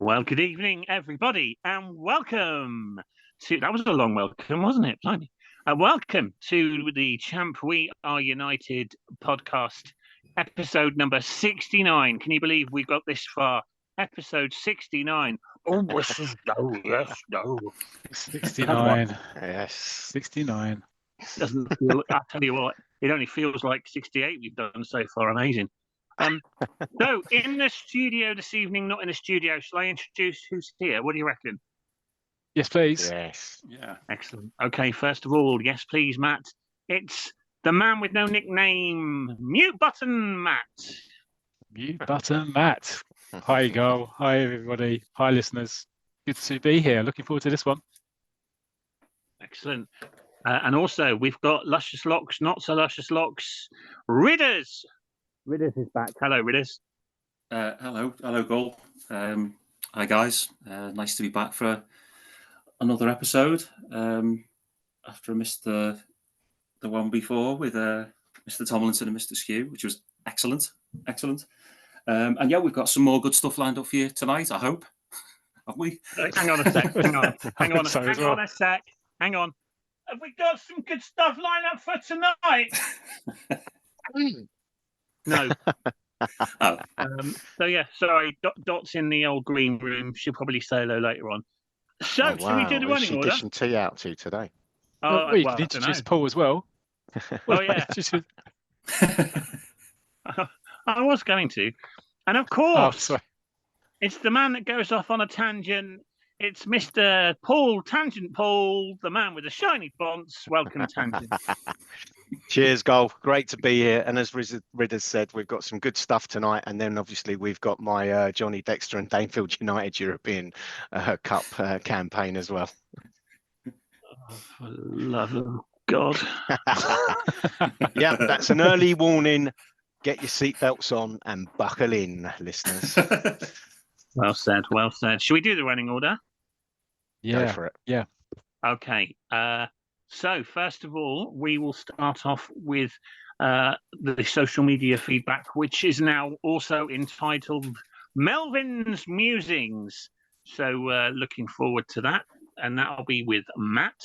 Well, good evening, everybody, and welcome to. That was a long welcome, wasn't it? Blimey. Welcome to the Champ We Are United podcast, episode number 69. Can you believe we got this far? Episode 69. Oh, this is no, yes, no. 69. Yes. 69. Doesn't feel, I tell you what, it only feels like 68 we've done so far. Amazing. So, in the studio this evening, not in the studio, shall I introduce who's here? What do you reckon? Yes, please. Yes. Yeah. Excellent. Okay, first of all, yes, please, Matt. It's the man with no nickname, Mute Button Matt. Mute button, Matt. Hi, Gull. Hi, everybody. Hi, listeners. Good to be here. Looking forward to this one. Excellent. And also, we've got Luscious Locks, Not So Luscious Locks, Ridders. Ridders is back. Hello, Ridders. Hello, Gull. Hi, guys. Nice to be back for another episode. After I missed the one before with Mr. Tomlinson and Mr. Skew, which was excellent. And yeah, we've got some more good stuff lined up for you tonight, I hope. Have we? Hang on a sec. Hang on a sec. Hang on. Have we got some good stuff lined up for tonight? No. Oh. So yeah, sorry. Dot's in the old green room. She'll probably say hello later on. So, should we do the running order? Who's she dishing tea out to today? You can introduce Paul as well. Oh yeah. I was going to, and of course, it's the man that goes off on a tangent. It's Mr. Paul Tangent Paul, the man with the shiny fonts. Welcome, Tangent. Cheers, Gull. Great to be here. And as Ridders said, we've got some good stuff tonight. And then obviously we've got my Johnny Dexter and Danefield United European Cup campaign as well. Oh, for the love of God. Yeah, that's an early warning. Get your seatbelts on and buckle in, listeners. Well said. Well said. Should we do the running order? Yeah. Go for it. Yeah. Okay. So first of all, we will start off with the social media feedback, which is now also entitled Melvin's Musings. So looking forward to that. And that'll be with Matt.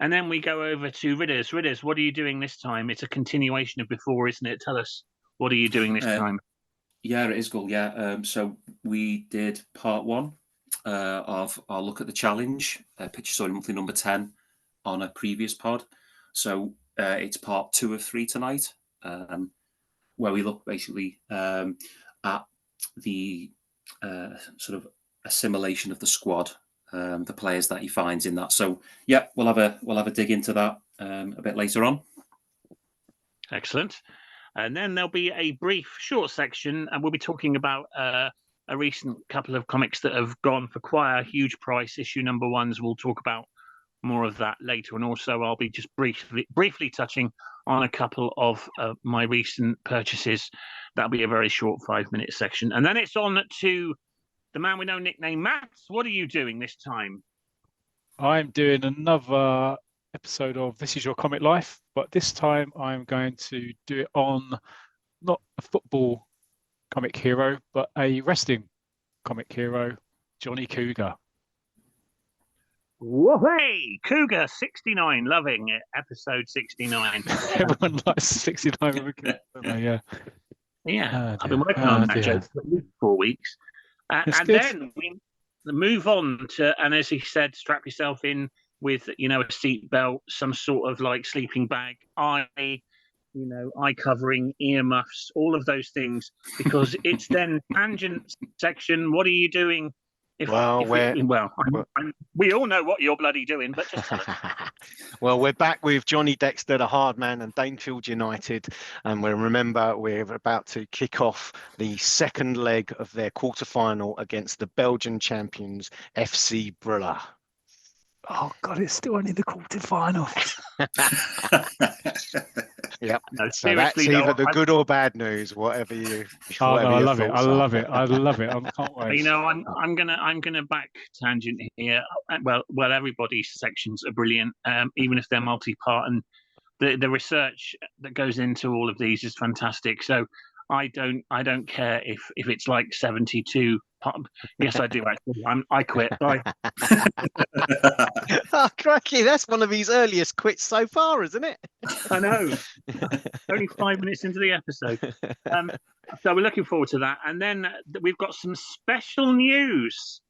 And then we go over to Ridders. Ridders, what are you doing this time? It's a continuation of before, isn't it? Tell us, what are you doing this time? Yeah, it is, Gull. Yeah. So we did part one of our look at the challenge, Picture Story Monthly number 10 on a previous pod. So it's part 2 of 3 tonight, where we look basically at the sort of assimilation of the squad, the players that he finds in that. So yeah, we'll have a dig into that a bit later on. Excellent. And then there'll be a brief short section, and we'll be talking about a recent couple of comics that have gone for quite a huge price. Issue number 1s. We'll talk about more of that later, and also I'll be just briefly touching on a couple of my recent purchases. That'll be a very short 5-minute section, and then it's on to the man with no nickname, Matt. What are you doing this time? I'm doing another episode of This Is Your Comic Life, but this time I'm going to do it on not a football comic hero, but a wrestling comic hero, Johnny Cougar. Whoa-hey! Cougar 69, loving it. Episode 69. Everyone likes 69. Yeah. Yeah, I've been working on that joke for at least 4 weeks. And then we move on to, and as he said, strap yourself in with, a seatbelt, some sort of like sleeping bag, eye covering, earmuffs, all of those things, because it's then tangent section. What are you doing? We all know what you're bloody doing, but just tell us. Well, we're back with Johnny Dexter, the hard man, and Danefield United, and we're about to kick off the second leg of their quarter-final against the Belgian champions FC Brille. Oh God, it's still only the quarter-final. Yep. No, so that's either the good or bad news, whatever you. Oh no, I love it. I love it. I can't wait. I'm gonna back Tangent here. Well, everybody's sections are brilliant, even if they're multi-part, and the research that goes into all of these is fantastic. So I don't care if it's like 72. Yes, I do actually. I quit. Bye. Oh, crikey, that's one of his earliest quits so far, isn't it? I know. Only 5 minutes into the episode. So we're looking forward to that. And then we've got some special news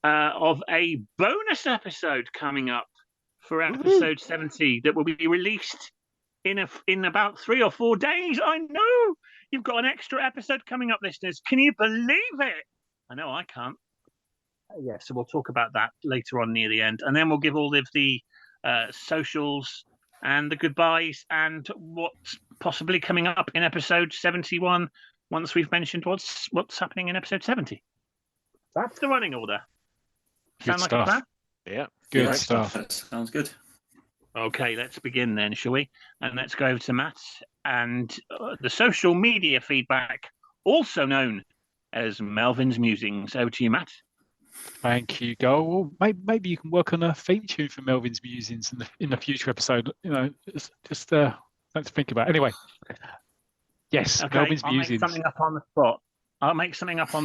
of a bonus episode coming up for episode 70 that will be released in about 3 or 4 days. I know you've got an extra episode coming up, listeners. Can you believe it? I know I can't. Yeah, so we'll talk about that later on near the end, and then we'll give all of the socials and the goodbyes and what's possibly coming up in episode 71 once we've mentioned what's happening in episode 70. That's the running order. Good Sound like stuff. a plan? Yeah, Good stuff. That sounds good. Okay, let's begin then, shall we? And let's go over to Matt and the social media feedback, also known as Melvin's Musings. Over to you, Matt. Thank you, Gull. Well, maybe you can work on a theme tune for Melvin's Musings in the future episode. You know, just something to think about. Anyway, yes, Okay, Melvin's I'll Musings. make something up on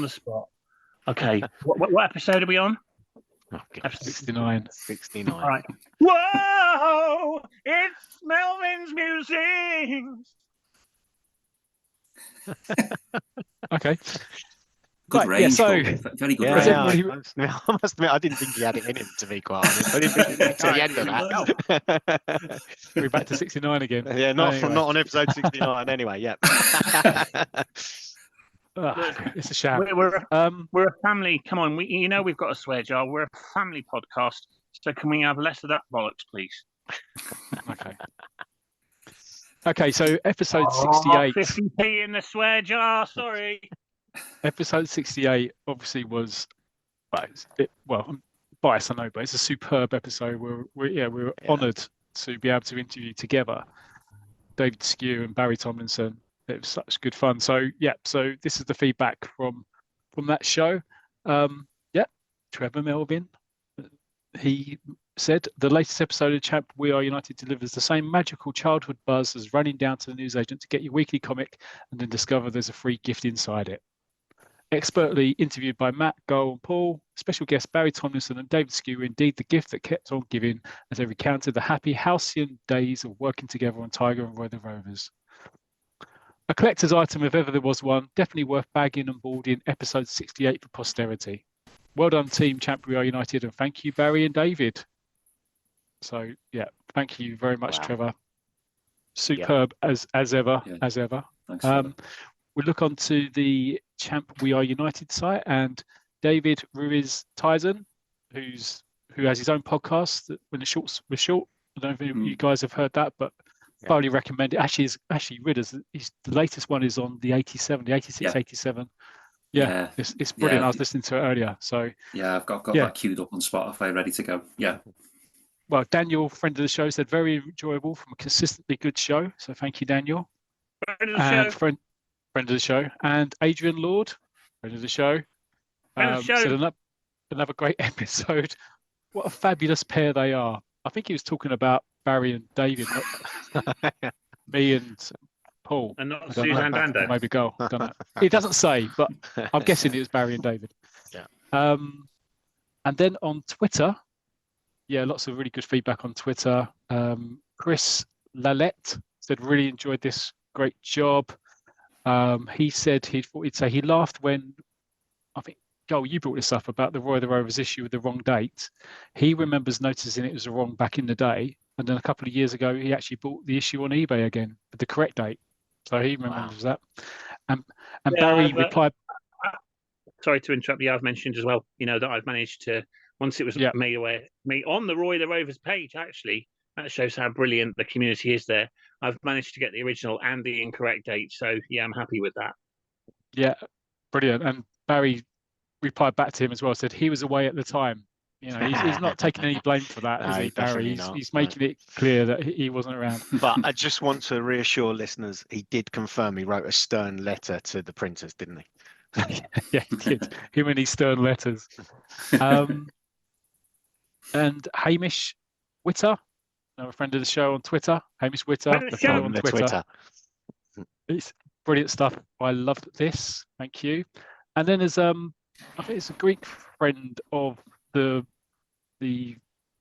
the spot. Okay, what episode are we on? Oh, Episode 69. 69. All right. Whoa! It's Melvin's Musings. Okay. Good Right, range. so- Paul. Very good Yeah, range. yeah. I must admit, I didn't think he had it in him, to be quite honest. I didn't think he'd get to the end of that. We're back to 69 again. Yeah, not Anyway. on episode 69 anyway, yeah. It's a shame. We're a family. Come on, we've got a swear jar. We're a family podcast. So can we have less of that bollocks, please? Okay. Okay, so episode 68. 50p in the swear jar. Sorry. Episode 68 obviously was, I'm biased, I know, but it's a superb episode. We're honoured to be able to interview together David Skew and Barry Tomlinson. It was such good fun. So this is the feedback from that show. Trevor Melvin, he said the latest episode of Champ We Are United delivers the same magical childhood buzz as running down to the newsagent to get your weekly comic and then discover there's a free gift inside it. Expertly interviewed by Matt, Gull, and Paul, special guests Barry Tomlinson and David Skew were indeed the gift that kept on giving as they recounted the happy halcyon days of working together on Tiger and Roy the Rovers. A collector's item, if ever there was one, definitely worth bagging and boarding episode 68 for posterity. Well done, team Champ We Are United, and thank you, Barry and David. So, thank you very much, Wow. Trevor. Superb as ever, Yeah. as ever. Thanks. Trevor. We look onto the Champ We Are United site, and David Ruiz Tyson, who has his own podcast that when the shorts were short. I don't know if you guys have heard that, but thoroughly recommend it. Actually, the latest one is on the 87, the 86, 87. Yeah, it's brilliant. Yeah. I was listening to it earlier. So Yeah, I've got that queued up on Spotify, ready to go. Yeah. well, Daniel, friend of the show, said very enjoyable from a consistently good show. So thank you, Daniel. Friend of the show. Friend of the show, and Adrian Lord, friend of the show, said another great episode. What a fabulous pair they are. I think he was talking about Barry and David, not me and Paul. And not Suzanne Bando. Maybe Gull. I don't know. It doesn't say, but I'm guessing it was Barry and David. Yeah. And then on Twitter, lots of really good feedback on Twitter. Chris Lalette said, really enjoyed this. Great job. He said he'd say he laughed when, I think, Gull, you brought this up about the Roy the Rovers issue with the wrong date. He remembers noticing it was wrong back in the day. And then a couple of years ago, he actually bought the issue on eBay again with the correct date. So he remembers that. And Barry replied. Sorry to interrupt you. I've mentioned as well, that I've managed to, once it was made me on the Roy the Rovers page, actually, that shows how brilliant the community is there. I've managed to get the original and the incorrect date. So, I'm happy with that. Yeah, brilliant. And Barry replied back to him as well, said he was away at the time. He's not taking any blame for that, is he, Barry? He's making it clear that he wasn't around. But I just want to reassure listeners, he did confirm he wrote a stern letter to the printers, didn't he? Yeah, he did. Him and his stern letters. And Hamish Witter, a friend of the show on Twitter. Hamish Witter, the fellow on Twitter. brilliant stuff. I loved this. Thank you. And then there's I think it's a Greek friend of the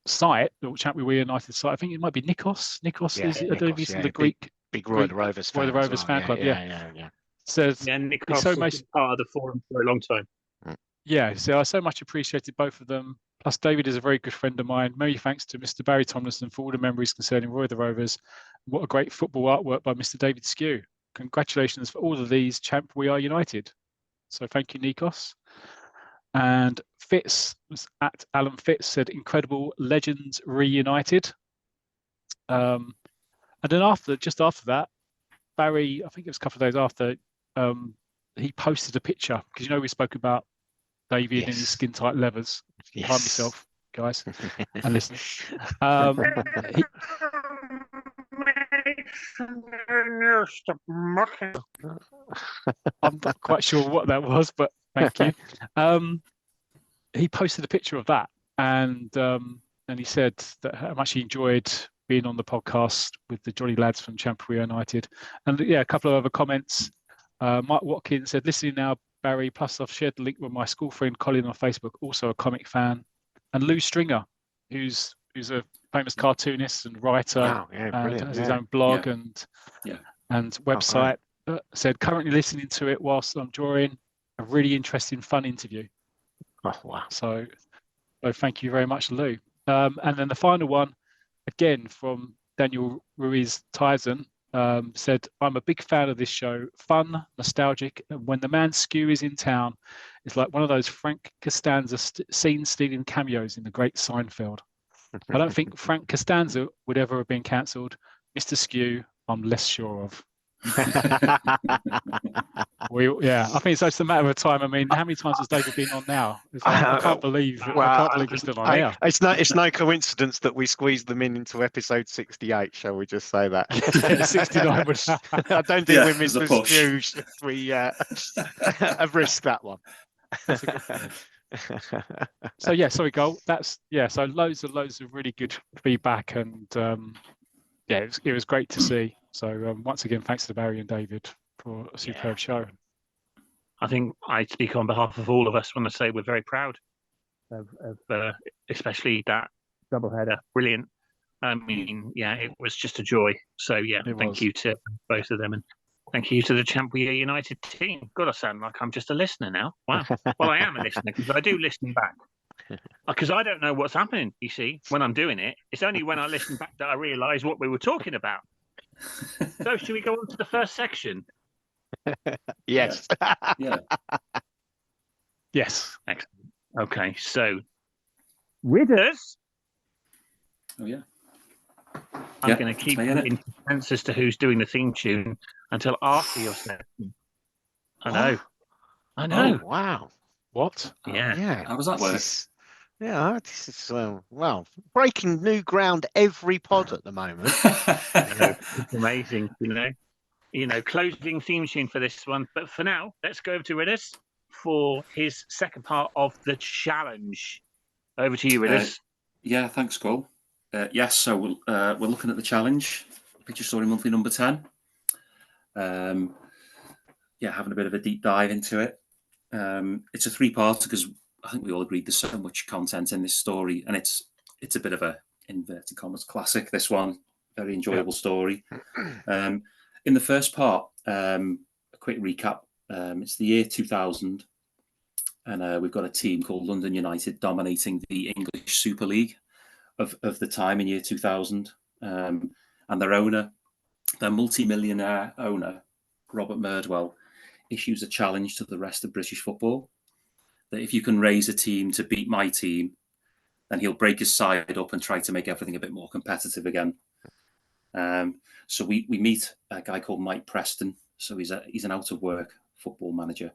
site, the Champion We United site. I think it might be Nikos. Nikos is. I don't know if he's in the Greek. Big Roy the Rovers fan. Roy the Rovers fan club. Yeah. Says Nikos so has much been part of the forum for a long time. Yeah, so I so much appreciated both of them. Plus, David is a very good friend of mine. Many thanks to Mr. Barry Tomlinson for all the memories concerning Roy the Rovers. What a great football artwork by Mr. David Skew. Congratulations for all of these. Champ, we are united. So thank you, Nikos. And Fitz was at Alan Fitz said, incredible legends reunited. And then just after that, Barry, I think it was a couple of days after, he posted a picture because we spoke about David in his skin tight levers. Behind myself, guys, and listen. I'm not quite sure what that was, but thank you. He posted a picture of that, and he said that how much he enjoyed being on the podcast with the Johnny lads from Champion United, and a couple of other comments. Mike Watkins said, listening now, Barry, plus I've shared the link with my school friend Colin on Facebook, also a comic fan, and Lou Stringer, who's a famous cartoonist and writer, and has his own blog and website. Said currently listening to it whilst I'm drawing. A really interesting, fun interview. Oh wow! So thank you very much, Lou. And then the final one, again from Daniel Ruiz Tyson. Said, I'm a big fan of this show, fun, nostalgic, and when the man Skew is in town, it's like one of those Frank Costanza scene-stealing cameos in the great Seinfeld. I don't think Frank Costanza would ever have been cancelled. Mr. Skew, I'm less sure of. I think it's just a matter of time. I mean, how many times has David been on now? I can't believe he's still on air. It's no coincidence that we squeezed them into episode 68. Shall we just say that? 69. I don't think with Mr. Stew we have risked that one. So sorry, Gull. So loads of really good feedback, and it was great to see. So once again, thanks to Barry and David for a superb show. I think I speak on behalf of all of us when I say we're very proud of especially that doubleheader. Brilliant. I mean, it was just a joy. So thank you to both of them, and thank you to the Champion United team. God, I sound like I'm just a listener now. Wow. Well, I am a listener because I do listen back. Because I don't know what's happening, you see, when I'm doing it. It's only when I listen back that I realise what we were talking about. So should we go on to the first section? Yes. Yeah. Yes. Excellent. Okay, so Ridders. Oh yeah. I'm going to keep it in suspense as to who's doing the theme tune until after your section. I know. Oh, wow. What? Yeah. How does that work? This is breaking new ground every pod at the moment. It's amazing, closing theme tune for this one. But for now, let's go over to Ridders for his second part of the challenge. Over to you, Ridders. Thanks, Gull. Yes, so we're looking at the challenge, Picture Story Monthly number 10. Having a bit of a deep dive into it. It's a three-parter because I think we all agreed there's so much content in this story, and it's a bit of a inverted commas classic. This one, very enjoyable story. In the first part, a quick recap. It's the year 2000, and we've got a team called London United dominating the English Super League of the time in year 2000, and their multi-millionaire owner, Robert Murdwell, issues a challenge to the rest of British football that if you can raise a team to beat my team, then he'll break his side up and try to make everything a bit more competitive again. So we meet a guy called Mike Preston. So he's an out of work football manager,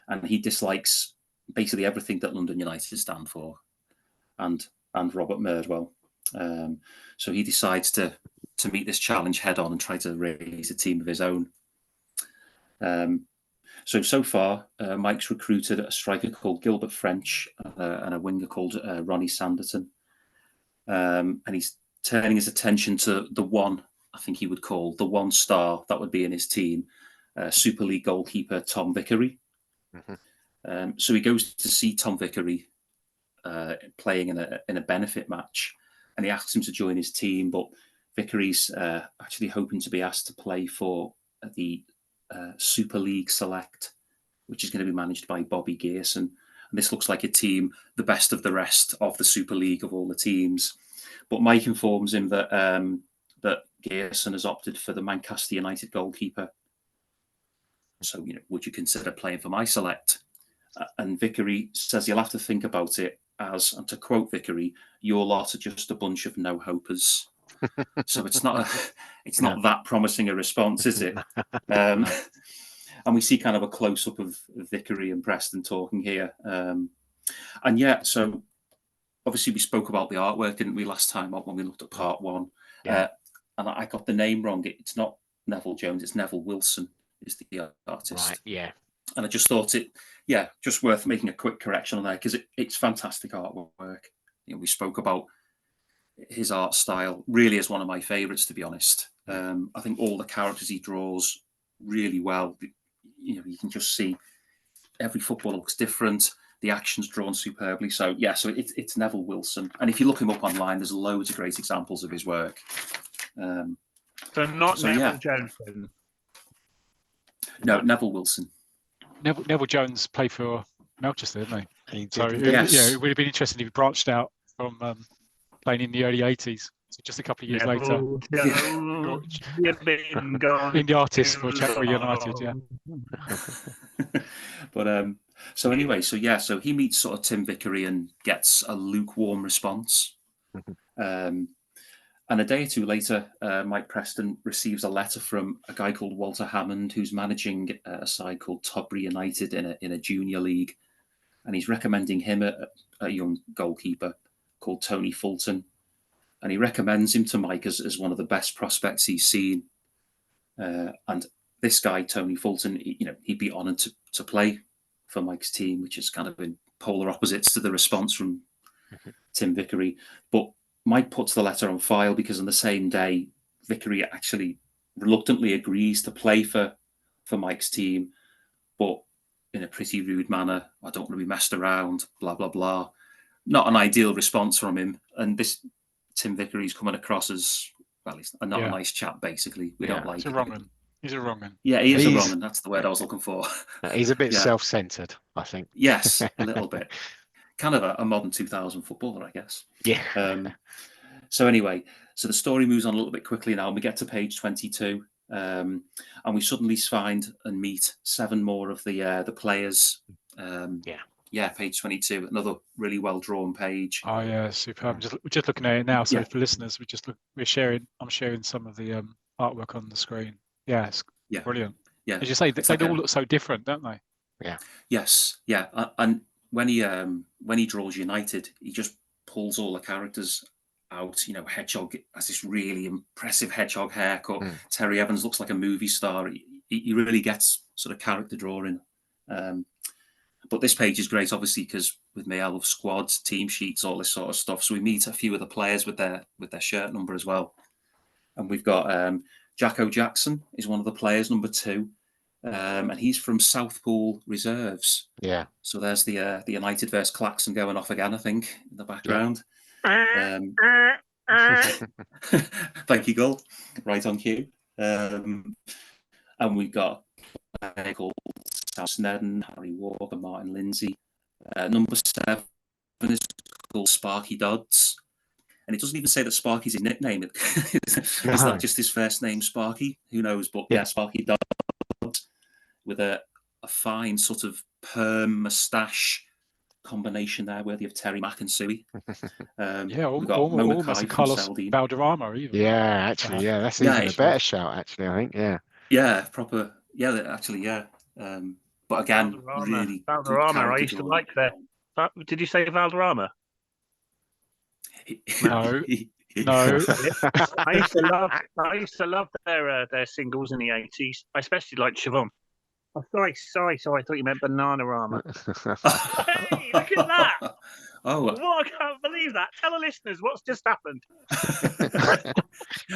and he dislikes basically everything that London United stand for, and Robert Murdwell. So he decides to meet this challenge head on and try to raise a team of his own. So far, Mike's recruited a striker called Gilbert French and a winger called Ronnie Sanderton. And he's turning his attention to the one, I think he would call, the one star that would be in his team, Super League goalkeeper Tom Vickery. So he goes to see Tom Vickery playing in a benefit match, and he asks him to join his team. But Vickery's actually hoping to be asked to play for the Super League Select, which is going to be managed by Bobby Gearson. And this looks like a team, the best of the rest of the Super League of all the teams. But Mike informs him that that Gearson has opted for the Manchester United goalkeeper. So, would you consider playing for my select? And Vickery says he'll have to think about it, as, and to quote Vickery, "Your lot are just a bunch of no-hopers." So it's not that promising a response, is it? And we see kind of a close-up of Vickery and Preston talking here. And yeah, so obviously we spoke about the artwork, didn't we, last time when we looked at part 1? Yeah. And I got the name wrong. It's not Neville Jones, it's Neville Wilson is the artist. Right, yeah. And I just thought just worth making a quick correction on there, because it's fantastic artwork. We spoke about his art style, really is one of my favourites, to be honest. I think all the characters he draws really well. You can just see every football looks different. The action's drawn superbly. So yeah, so it's Neville Wilson. And if you look him up online, there's loads of great examples of his work. So Neville Jones. No, Neville Wilson. Neville Jones played for Manchester, didn't he? So Yes. it would have been interesting if he branched out from playing in the early 80s. So just a couple of years later, in the artist for Sheffield United, yeah. But so anyway, so he meets sort of Tim Vickery and gets a lukewarm response. And a day or two later, Mike Preston receives a letter from a guy called Walter Hammond, who's managing a side called Todbury United in a junior league, and he's recommending him a young goalkeeper called Tony Fulton. And he recommends him to Mike as one of the best prospects he's seen. And this guy, Tony Fulton, he'd be honoured to play for Mike's team, which is kind of in polar opposites to the response from Tim Vickery. But Mike puts the letter on file because on the same day, Vickery actually reluctantly agrees to play for Mike's team, but in a pretty rude manner. I don't want to be messed around, blah, blah, blah. Not an ideal response from him. And this Tim Vickery's coming across as, well, he's not a nice chap, basically. We don't like He's a wrong one. He's a wrong one. Yeah, he is a wrong one. That's the word I was looking for. He's a bit self-centered, I think. Yes, a little bit. Kind of a modern 2000 footballer, I guess. Yeah. So anyway, so the story moves on a little bit quickly now, and we get to page 22, and we suddenly find and meet 7 more of the players. Page 22, another really well drawn page. Oh yeah, superb. We're just looking at it now. So for listeners, I'm sharing some of the artwork on the screen. Yeah, it's brilliant. Yeah, as you say, they all look so different, don't they? Yeah. Yes. Yeah. And when he draws United, he just pulls all the characters out. Hedgehog has this really impressive hedgehog haircut. Terry Evans looks like a movie star. He really gets sort of character drawing. But this page is great, obviously, because with me, I love squads, team sheets, all this sort of stuff. So we meet a few of the players with their shirt number as well. And we've got Jacko Jackson is one of the players, number 2. And he's from Southpool Reserves. Yeah. So there's the United versus Claxon going off again, I think, in the background. Thank you, Gull. Right on cue. And we've got called Sam Snedden, Harry Walker, Martin Lindsay. Number 7 is called Sparky Dodds. And it doesn't even say that Sparky's his nickname. Is that just his first name, Sparky? Who knows? But yeah, Sparky Dodds with a fine sort of perm moustache combination there, worthy of Terry Mack and Suey. Almost a Carlos Valderrama even. Yeah, actually, that's even a better shout, actually, I think, Yeah, proper, actually, but again, really Valderrama, I used to like that. Did you say Valderrama? No. I used to love their singles in the 80s. I especially liked Siobhan. Oh, sorry. I thought you meant Bananarama. Hey, look at that! Oh, What? I can't believe that. Tell the listeners what's just happened.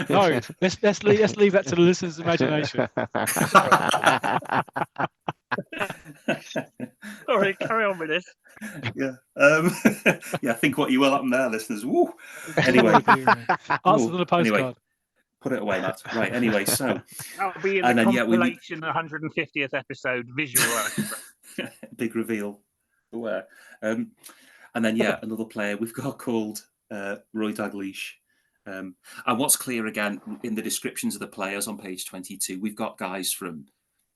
No, let's leave that to the listeners' imagination. Sorry, carry on with this. yeah. Yeah, think what you will happen there, listeners. Woo. Anyway. Answer to the postcard. Anyway, put it away, Matt. Right, anyway, so. That'll be in And the then, compilation 150th episode visual. Big reveal. Where? And then, another player we've got called Roy Dalglish. And what's clear, again, in the descriptions of the players on page 22, we've got guys from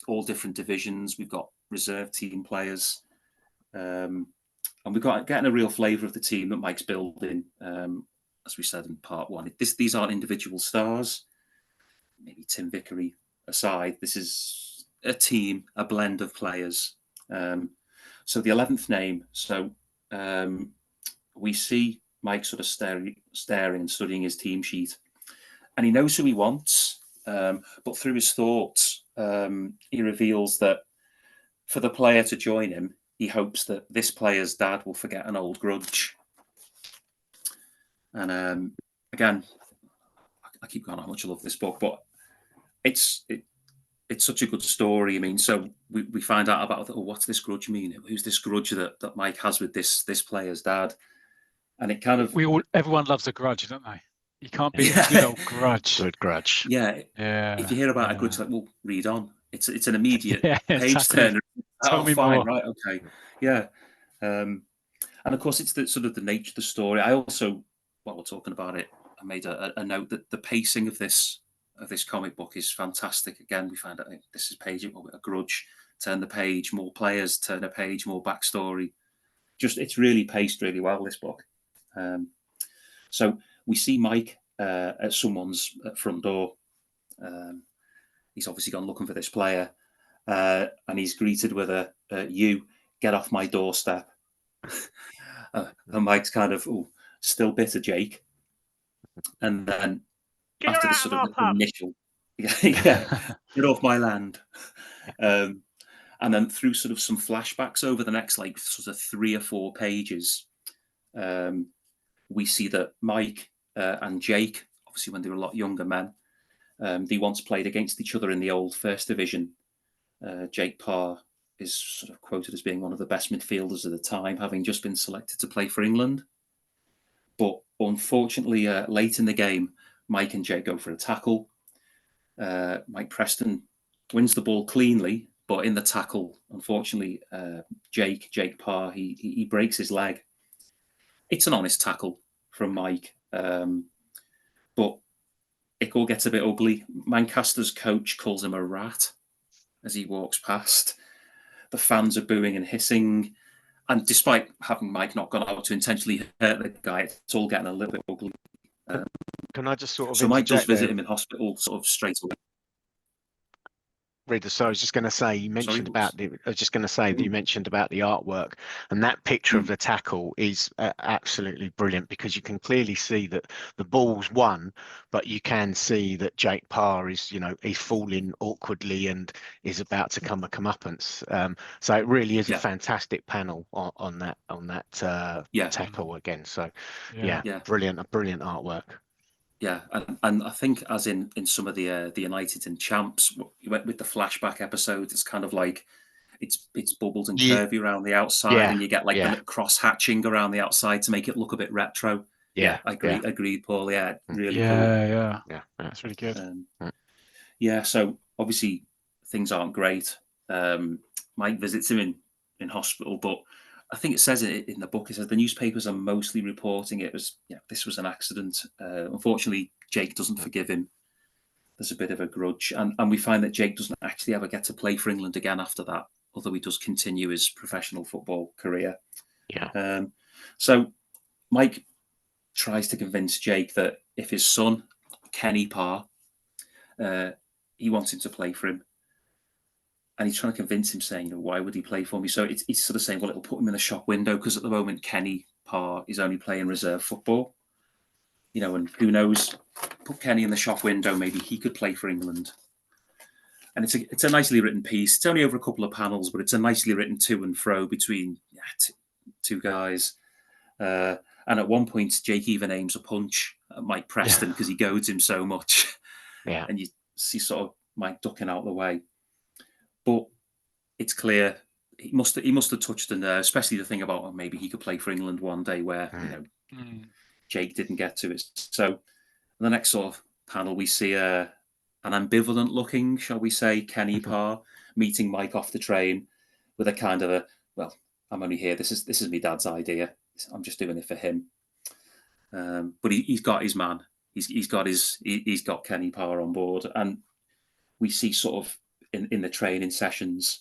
all different divisions. We've got reserve team players. And we've got getting a real flavour of the team that Mike's building, as we said in part one. These aren't individual stars. Maybe Tim Vickery aside, this is a team, a blend of players. So the 11th name. So we see Mike sort of staring and studying his team sheet, and he knows who he wants. But through his thoughts, he reveals that for the player to join him, he hopes that this player's dad will forget an old grudge. And again, I keep going on how much I love this book, but it's such a good story. I mean, so we find out about, what's this grudge mean? Who's this grudge that Mike has with this player's dad? And it kind of everyone loves a grudge, don't they? You can't be a good old grudge. Good grudge. Yeah. If you hear about a grudge, like, well, read on. It's an immediate page turner. Tell me fine, more. Right? Okay. Yeah. And of course, it's the sort of the nature of the story. I also, while we're talking about it, I made a note that the pacing of this comic book is fantastic. Again, we find out this is page a grudge. Turn the page, more players. Turn a page, more backstory. It's really paced really well, this book. So we see Mike at someone's front door. He's obviously gone looking for this player, and he's greeted with a "You get off my doorstep." And Mike's kind of still bitter, Jake. And then after this sort of initial, get off my land. And then through sort of some flashbacks over the next sort of 3 or 4 pages, we see that Mike and Jake, obviously when they were a lot younger men, they once played against each other in the old First Division. Jake Parr is sort of quoted as being one of the best midfielders of the time, having just been selected to play for England. But unfortunately, late in the game, Mike and Jake go for a tackle. Mike Preston wins the ball cleanly, but in the tackle, unfortunately, Jake Parr, he breaks his leg. It's an honest tackle from Mike, but it all gets a bit ugly. Manchester's coach calls him a rat as he walks past. The fans are booing and hissing. And despite having Mike not gone out to intentionally hurt the guy, it's all getting a little bit ugly. Can I just sort of so Mike does visit there? him in hospital sort of straight away. Reader, so I was just going to say you mentioned about the. I was just going to say that you mentioned about the artwork, and that picture of the tackle is absolutely brilliant because you can clearly see that the ball's won, but you can see that Jake Parr is, he's falling awkwardly and is about to come a comeuppance. So it really is a fantastic panel on that tackle again. So brilliant artwork. Yeah, and I think as in some of the United and Champs, you went with the flashback episode. It's kind of like it's bubbled and curvy around the outside, and you get the cross hatching around the outside to make it look a bit retro. I agree. Agreed, Paul. Yeah, really cool. Yeah, that's really good. So obviously things aren't great. Mike visits him in hospital, but I think it says it in the book. It says the newspapers are mostly reporting this was an accident. Unfortunately, Jake doesn't forgive him. There's a bit of a grudge, and we find that Jake doesn't actually ever get to play for England again after that, although he does continue his professional football career. So Mike tries to convince Jake that if his son Kenny Parr, he wants him to play for him. And he's trying to convince him, saying, why would he play for me? So he's sort of saying, well, it'll put him in the shop window because at the moment, Kenny Parr is only playing reserve football. And who knows, put Kenny in the shop window, maybe he could play for England. And it's a nicely written piece. It's only over a couple of panels, but it's a nicely written to and fro between two guys. And at one point, Jake even aims a punch at Mike Preston because he goads him so much. Yeah. And you see sort of Mike ducking out of the way. But it's clear he must have touched a nerve, especially the thing about maybe he could play for England one day where, Jake didn't get to it. So in the next sort of panel, we see an ambivalent looking, shall we say, Kenny Parr meeting Mike off the train with a kind of well, I'm only here. This is my dad's idea. I'm just doing it for him. But he's got his man. He's got Kenny Parr on board, and we see sort of in the training sessions,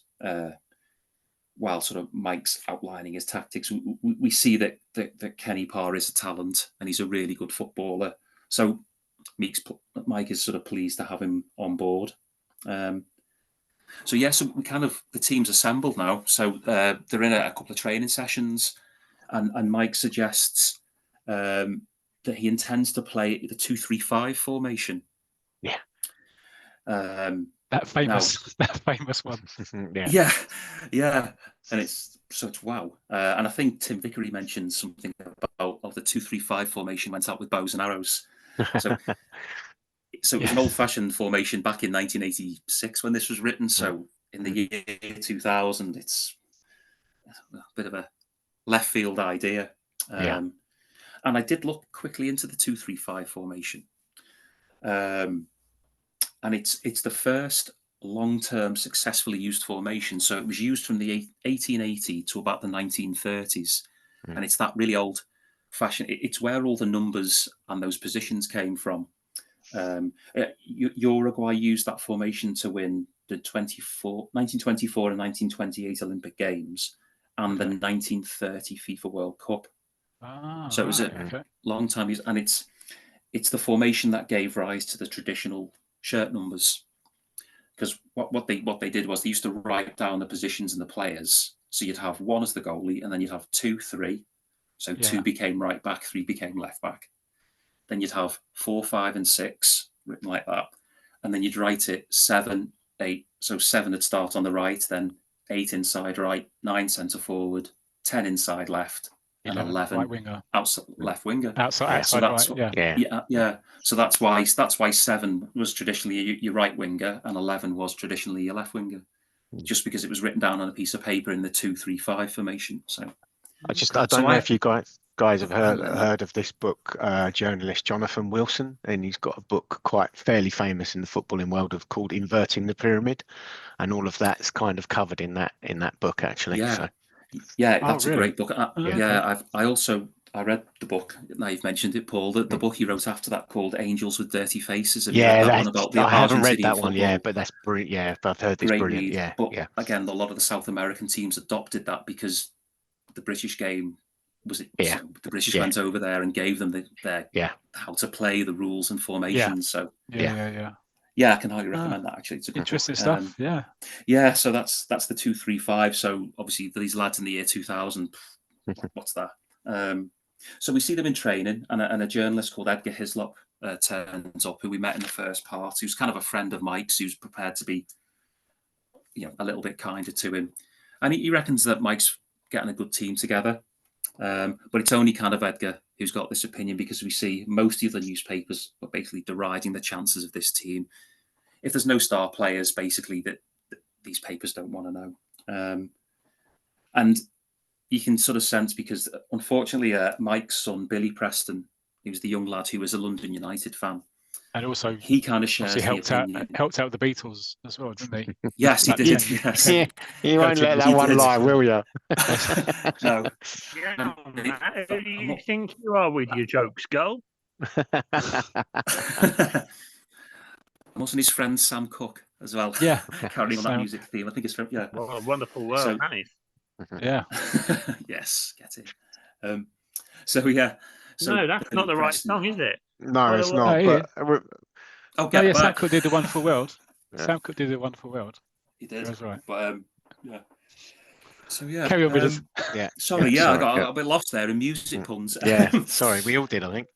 while sort of Mike's outlining his tactics, we see that Kenny Parr is a talent and he's a really good footballer. So Mike is sort of pleased to have him on board. So we kind of, the team's assembled now. So they're in a couple of training sessions, and Mike suggests that he intends to play the 2-3-5 formation. Yeah. That famous one. Yeah. And it's wow. And I think Tim Vickery mentioned something about the 2-3-5 formation went out with bows and arrows. So it was an old-fashioned formation back in 1986 when this was written. So in the year 2000, it's a bit of a left field idea. And I did look quickly into the 2-3-5 formation. And it's the first long-term successfully used formation. So it was used from the 1880 to about the 1930s. And it's that really old-fashioned. It's where all the numbers and those positions came from. Uruguay used that formation to win the 1924 and 1928 Olympic Games and the 1930 FIFA World Cup. So it was a long time use, and it's the formation that gave rise to the traditional shirt numbers, because what they did was they used to write down the positions and the players. So you'd have one as the goalie, and then you'd have 2, 3. So 2 became right back, 3 became left back. Then you'd have 4, 5, and 6 written like that, and then you'd write it 7, 8. So 7 would start on the right, then 8 inside right, 9 centre forward, 10 inside left, and 11 right winger. Outside left winger. Outside So that's right. So that's why 7 was traditionally your right winger and 11 was traditionally your left winger, just because it was written down on a piece of paper in the 2-3-5 formation. So I don't know if you guys have heard of this book, journalist Jonathan Wilson, and he's got a book quite fairly famous in the footballing world called Inverting the Pyramid, and all of that's kind of covered in that book actually. That's a great book. I read the book. Now you've mentioned it, Paul. The book he wrote after that called Angels with Dirty Faces. Have you read that one about the I haven't read Argentinian that one. football? But that's brilliant. Yeah, but I've heard this brilliant. Read. But again, a lot of the South American teams adopted that because the British game was it. So the British went over there and gave them their how to play, the rules and formations. So I can highly recommend that. Actually, it's a good interesting book. stuff. So that's the 2-3-5. So obviously these lads in the year 2000, what's that? So we see them in training, and a journalist called Edgar Hislop turns up, who we met in the first part, who's kind of a friend of Mike's, who's prepared to be, a little bit kinder to him, and he reckons that Mike's getting a good team together. But it's only kind of Edgar who's got this opinion, because we see most of the newspapers are basically deriding the chances of this team. If there's no star players, basically, that these papers don't want to know. And you can sort of sense, because unfortunately Mike's son, Billy Preston, he was the young lad who was a London United fan. And also, he kind of shares the opinion. Helped out the Beatles as well, didn't he? Yes, he did. Yes. You won't let that one lie, will you? No. Who do you think you are with your jokes, Gull? Wasn't his friend Sam Cooke as well? Yeah. Carrying on that music theme. I think it's from, Well, a wonderful world, Danny. Yeah. Yes, get it. So no, that's not the right song, is it? No, it's not. Sam Cooke did The Wonderful World. Sam Cooke did The Wonderful World. He did. That's right. But So carry on with us. Sorry, I got a bit lost there in music puns. Yeah, sorry, we all did, I think.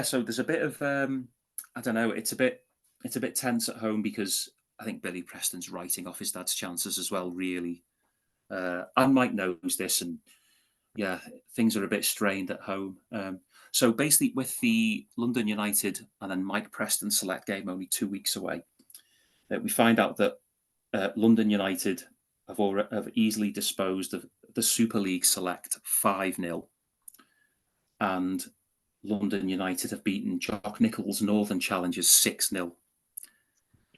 So there's a bit of I don't know. It's a bit tense at home, because I think Billy Preston's writing off his dad's chances as well, really. And Mike knows this, and yeah, things are a bit strained at home. So basically, with the London United and then Mike Preston select game only 2 weeks away, we find out that London United have easily disposed of the Super League select 5-0, and London United have beaten Jock Nicholls' Northern Challengers 6-0.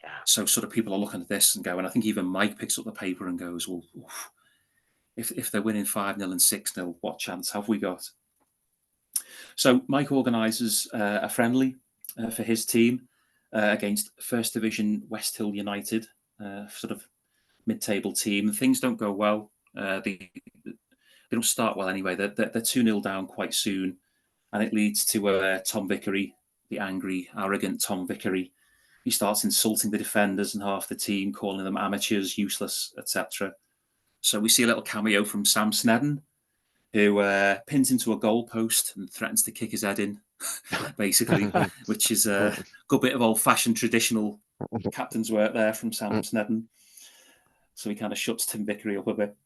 Yeah. So sort of people are looking at this and going, I think even Mike picks up the paper and goes, well, oof, if they're winning 5-0 and 6-0, what chance have we got? So Mike organises a friendly for his team against First Division West Hill United, sort of mid-table team. Things don't go well. They don't start well anyway. They're 2-0 down quite soon, and it leads to Tom Vickery, the angry, arrogant Tom Vickery. He starts insulting the defenders and half the team, calling them amateurs, useless, etc. So we see a little cameo from Sam Snedden, who pins into a goalpost and threatens to kick his head in, basically, which is a good bit of old-fashioned traditional captain's work there from Sam Snedden. So he kind of shuts Tim Vickery up a bit.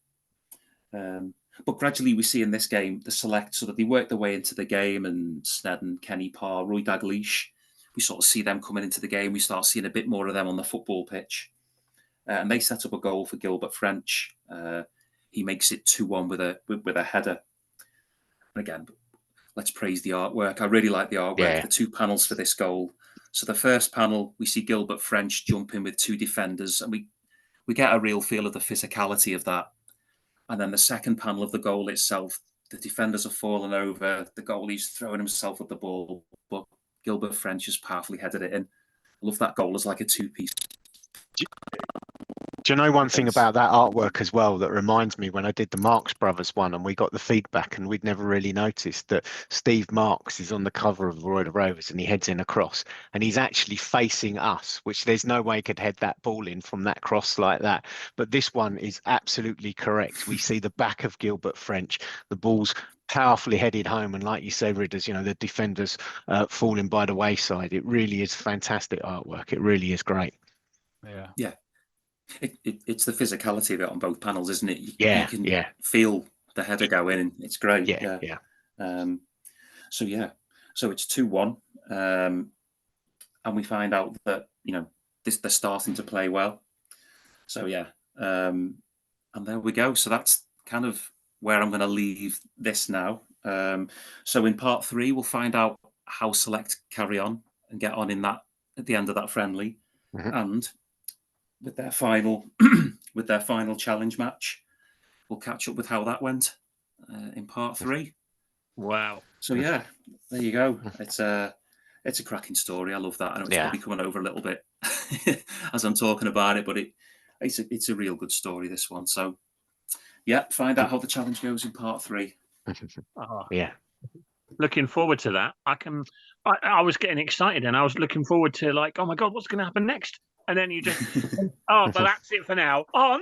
But gradually we see in this game, the select, so that they work their way into the game, and Snedden, Kenny Parr, Roy Dalglish, we sort of see them coming into the game. We start seeing a bit more of them on the football pitch. And they set up a goal for Gilbert French. He makes it 2-1 with a header. And again, let's praise the artwork. I really like the artwork. Yeah. The 2 panels for this goal. So the first panel, we see Gilbert French jumping with 2 defenders, and we get a real feel of the physicality of that. And then the second panel of the goal itself, the defenders are falling over, the goalie's throwing himself at the ball, but Gilbert French has powerfully headed it in. I love that goal as like a 2-piece. Do you know one thing about that artwork as well that reminds me when I did the Marx Brothers one and we got the feedback and we'd never really noticed that Steve Marx is on the cover of Royal Rovers and he heads in a cross and he's actually facing us, which there's no way he could head that ball in from that cross like that. But this one is absolutely correct. We see the back of Gilbert French, the ball's powerfully headed home, and like you say, Ridders, you know, the defenders falling by the wayside. It really is fantastic artwork. It really is great. Yeah. It's the physicality of it on both panels, isn't it? You can feel the header go in, and it's great. Yeah. So it's 2-1, and we find out that they're starting to play well. So and there we go. So that's kind of where I'm going to leave this now. So in part 3, we'll find out how Select carry on and get on in that at the end of that friendly, and with their final challenge match, we'll catch up with how that went in part 3. Wow. So there you go. It's a cracking story. I love that. I know it's probably coming over a little bit as I'm talking about it, but it's a real good story, this one. So find out how the challenge goes in part 3. Looking forward to that. I was getting excited and I was looking forward to, like, oh my God, what's going to happen next? And then you just, but that's it for now. Oh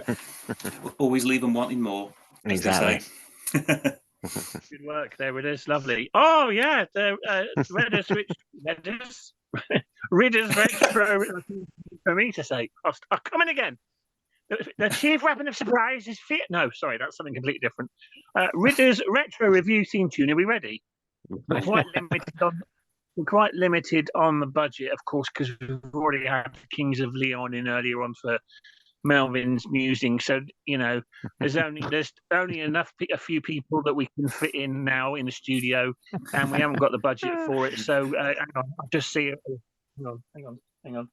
no! Always leave them wanting more. Exactly. Good work. There it is. Lovely. Oh yeah, the Ridders Retro. For me to say, come in again. The chief weapon of surprise is fear. No, sorry, that's something completely different. Ridders Retro Review theme tune. Are we ready? We're quite limited on the budget, of course, because we've already had Kings of Leon in earlier on for Melvin's musing. So there's only a few people that we can fit in now in the studio, and we haven't got the budget for it. So hang on, I'll just see it. Hang on.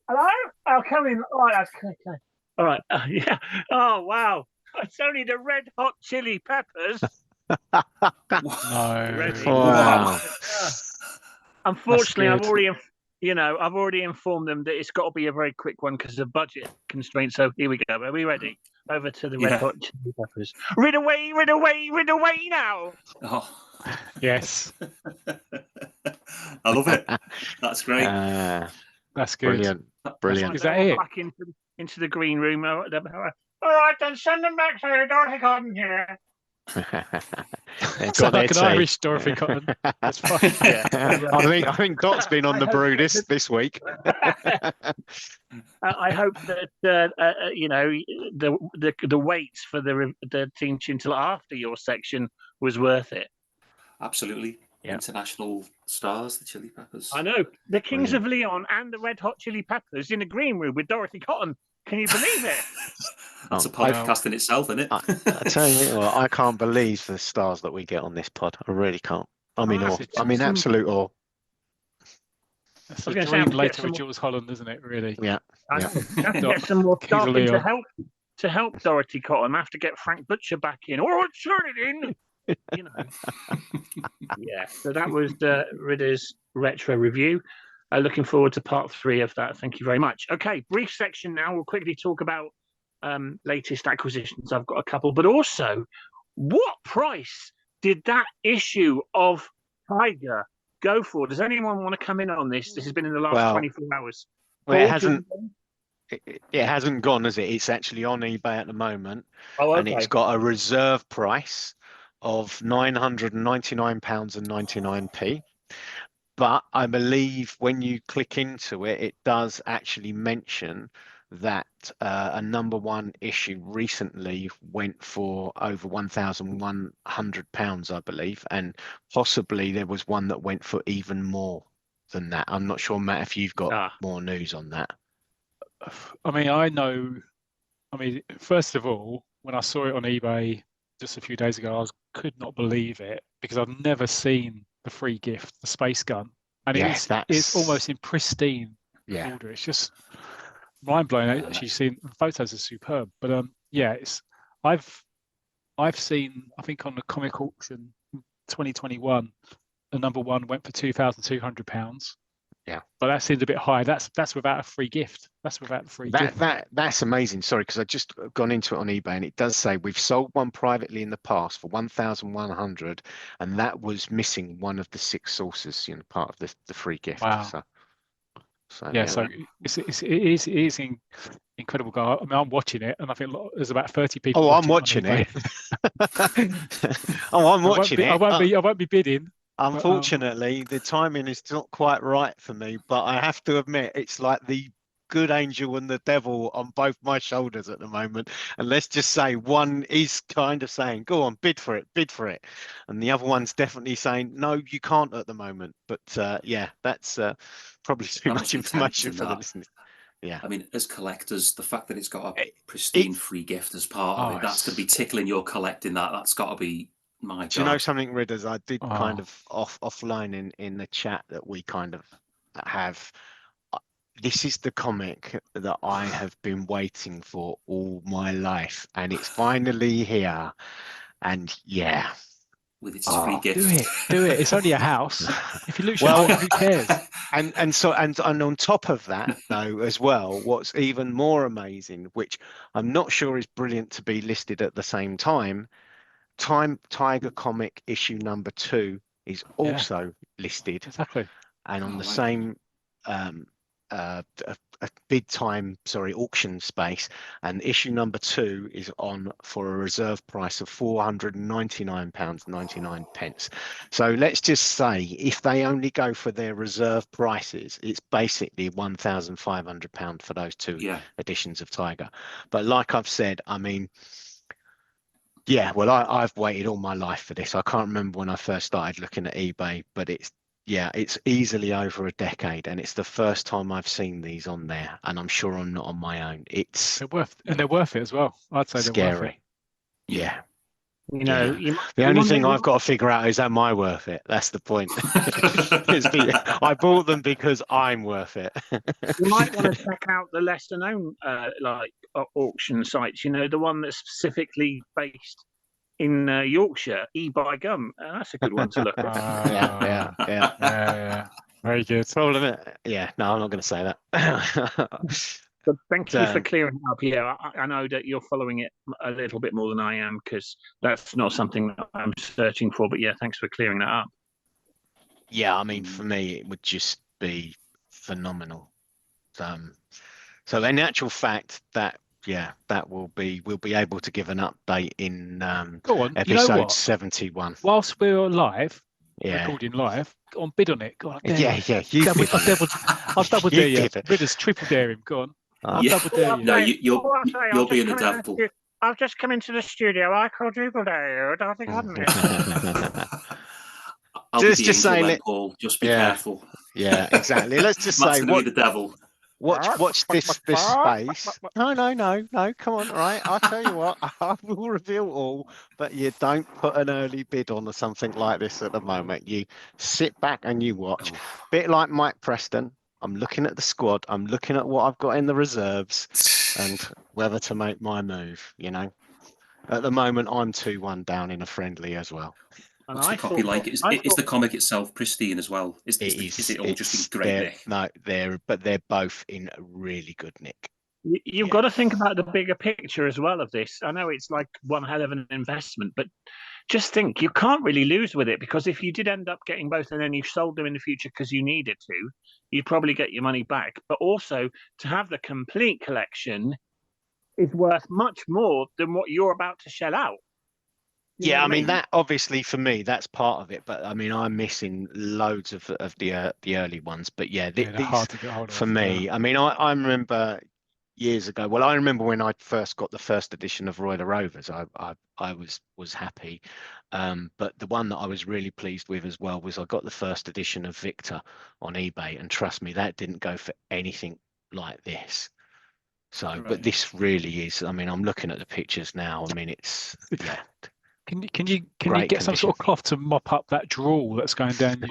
Hello? Oh, come in. Oh, that's okay. All right. Yeah. Oh, wow. It's only the red hot chili peppers. No. Wow. Unfortunately, I've already informed them that it's got to be a very quick one because of budget constraints. So here we go. Are we ready? Over to the red hot chili peppers. Rid away now. Oh. Yes. I love it. That's great. That's good. Brilliant. Is that it? Back into the green room. All right, then send them back so they don't come here. They've Sound got their like an tea. Irish Dorothy Cotton. That's fine. Yeah. I think Dot's been on the I brew hope this week. I hope that you know the waits for the team tune till after your section was worth it. Absolutely. Yeah. International stars, the Chili Peppers. I know the Kings Brilliant. of Leon and the Red Hot Chili Peppers in a green room with Dorothy Cotton. Can you believe it? That's a Oh, I- podcast in itself, isn't it? I tell you what, I can't believe the stars that we get on this pod. I really can't. I'm in I awe. have to I'm get in some- absolute awe. That's I was a gonna say, I have dream to get later some- with Jules Holland, isn't it? Really. Yeah. I Yeah. have to Dot, get some more Kings staff of in Leon. to help Dorothy Cotton. I have to get Frank Butcher back in. All right, turn it in. You know. Yeah. So that was Ridder's retro review. Looking forward to part 3 of that. Thank you very much. Okay, brief section now. We'll quickly talk about latest acquisitions. I've got a couple, but also, what price did that issue of Tiger go for? Does anyone want to come in on this? This has been in the last 24 hours. Well, it Paul, do you hasn't. want It hasn't gone, has it? It's actually on eBay at the moment, to- Oh, and okay. it's got a reserve price of £999.99. But I believe when you click into it, it does actually mention that a #1 issue recently went for over £1,100, I believe, and possibly there was one that went for even more than that. I'm not sure, Matt, if you've got more news on that. I mean, I know. I mean, first of all, when I saw it on eBay just a few days ago, could not believe it because I've never seen the free gift, the space gun, and it's almost in pristine order. It's just mind blowing. Actually, seeing the photos are superb. But yeah, I've seen, I think on the comic auction 2021, the #1 went for £2,200. Yeah, but that seems a bit high. That's without a free gift. That's without the free gift. That's amazing. Sorry, because I just gone into it on eBay, and it does say we've sold one privately in the past for 1,100, and that was missing one of the 6 sources, part of the free gift. Wow. So yeah, so it is incredible. I mean, I'm watching it, and I think there's about 30 people. Oh, I'm watching it. Oh, I'm watching it. I won't be bidding. Unfortunately, the timing is not quite right for me, but I have to admit, it's like the good angel and the devil on both my shoulders at the moment. And let's just say one is kind of saying, go on, bid for it. And the other one's definitely saying, no, you can't at the moment. But yeah, that's probably too much information for the listeners. Yeah. I mean, as collectors, the fact that it's got a pristine free gift as part of it, that's going to be tickling your collecting that. That's got to be, my God. Do you know something, Ridders? I did kind of offline in the chat that we kind of have. This is the comic that I have been waiting for all my life, and it's finally here. And yeah, with its free gift, do it. It's only a house. If you lose your home, who cares? And on top of that, though, as well, what's even more amazing, which I'm not sure is brilliant to be listed at the same time. Tiger comic issue #2 is also listed, exactly, and on the same bid time, auction space, and issue #2 is on for a reserve price of £499.99. So let's just say if they only go for their reserve prices, it's basically £1,500 for those 2 editions of Tiger. But like I've said, I mean, yeah, well, I've waited all my life for this. I can't remember when I first started looking at eBay, but it's easily over a decade, and it's the first time I've seen these on there, and I'm sure I'm not on my own. They're worth it as well. I'd say scary. They're worth it. Yeah. You know, the only thing I've got to figure out is, am I worth it? That's the point. I bought them because I'm worth it. You might want to check out the lesser known auction sites. You know, the one that's specifically based in Yorkshire, eBuy Gum. That's a good one to look at. Yeah. Very good. Problem. Yeah. No, I'm not going to say that. But thank you for clearing it up. Yeah, I know that you're following it a little bit more than I am, because that's not something that I'm searching for. But yeah, thanks for clearing that up. Yeah, I mean, for me, it would just be phenomenal. So in actual fact, that yeah, that will be. We'll be able to give an update in Go on. You know episode what? 71. Whilst we're live, Yeah, recording live, go on, bid on it. Go on, I dare yeah, you. yeah. You bid on it. I'll double You dare you. bid it. Ridders, triple dare him. Go on. I'll Yeah. double dare you. No, I'll you'll be just in the come into devil. I've just come into the studio. I quadruple dare you. Don't think I'm it. I'll Just be the angel saying then, it. Paul. Just be Yeah. careful. Yeah, exactly. Let's just Matt's say going to be the devil. watch this space. No. Come on, all right. I'll tell you what. I will reveal all, but you don't put an early bid on or something like this at the moment. You sit back and you watch. Bit like Mike Preston. I'm looking at the squad. I'm looking at what I've got in the reserves and whether to make my move. You know, at the moment I'm 2-1 down in a friendly as well. And What's the copy like? Is the comic itself pristine as well? Is it all just in great nick? No, they're both in really good nick. You've got to think about the bigger picture as well of this. I know it's like one hell of an investment, but just think you can't really lose with it, because if you did end up getting both and then you sold them in the future because you needed to, you'd probably get your money back. But also to have the complete collection is worth much more than what you're about to shell out. Yeah, I mean that obviously for me that's part of it, but I mean I'm missing loads of the early ones. But yeah, they're hard to get hold of for me. Yeah. I mean I remember years ago. Well, I remember when I first got the first edition of Roy the Rovers. I was happy, but the one that I was really pleased with as well was I got the first edition of Victor on eBay, and trust me, that didn't go for anything like this. So, Right. but this really is. I mean, I'm looking at the pictures now. I mean, it's yeah. Can you get some sort of cloth to mop up that drool that's going down your?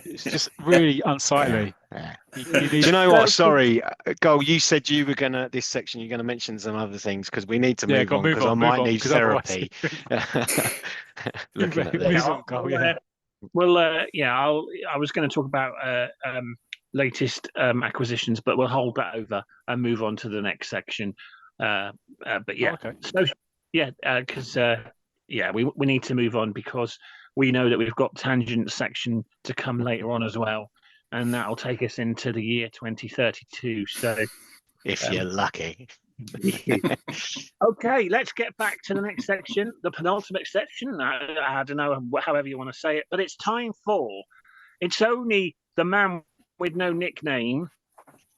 It's just really unsightly. Yeah. You Do you know what? Sorry, Gull, you said you were gonna this section. You're gonna mention some other things because we need to move on because I might need therapy. Looking at this. I was going to talk about latest acquisitions, but we'll hold that over and move on to the next section. But yeah, okay. So yeah, because we need to move on because we know that we've got tangent section to come later on as well, and that'll take us into the year 2032. So if you're lucky. Okay, let's get back to the next section, the penultimate section. I don't know, however you want to say it, but it's time for. It's only the man with no nickname,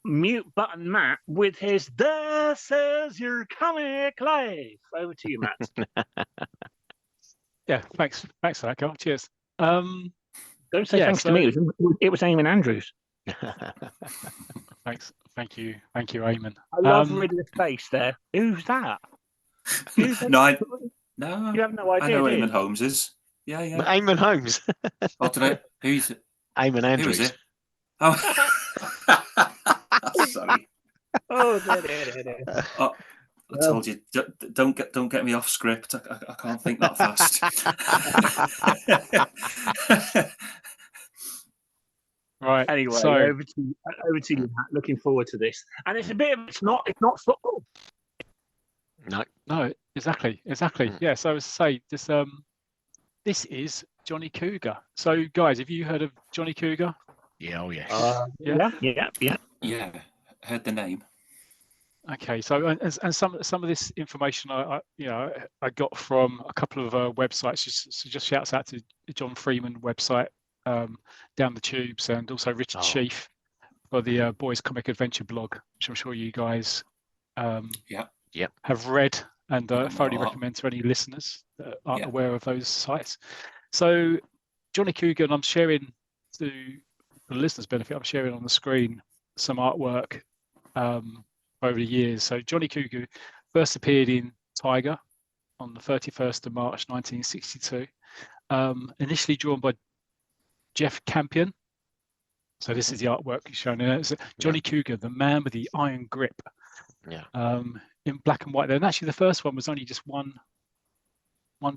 Mute Button Matt, with his "This is your comic life." Over to you, Matt. Yeah, thanks for that, Carl. Cheers. Don't say thanks to me. It was Eamon Andrews. Thanks, thank you, Eamon. I love Ridley's face there. Who's that? No, you have no idea. I know Eamon Holmes is. Yeah. Eamon Holmes. Oh, did I? Who's it? Eamon Andrews. Who is it? Oh, sorry. Oh, I told you, don't get me off script. I can't think that fast. Right. Anyway, so over to you, Matt. Looking forward to this, and it's a bit of it's not football. No, exactly. Yeah. So as I say, this is Johnny Cougar. So guys, have you heard of Johnny Cougar? Yeah. Oh yes. Yeah. Heard the name. Okay, so and some of this information I got from a couple of websites. Just shouts out to John Freeman website, Down the Tubes, and also Richard Sheaf for the Boys Comic Adventure blog, which I'm sure you guys have read and thoroughly recommend to any listeners that aren't aware of those sites. So Johnny Cougar, and I'm sharing to the listeners' benefit, I'm sharing on the screen some artwork over the years. So Johnny Cougar first appeared in Tiger on the 31st of March 1962, initially drawn by Jeff Campion. So this is the artwork shown in it. It's Johnny Cougar, the man with the iron grip, in black and white there. And actually the first one was only just one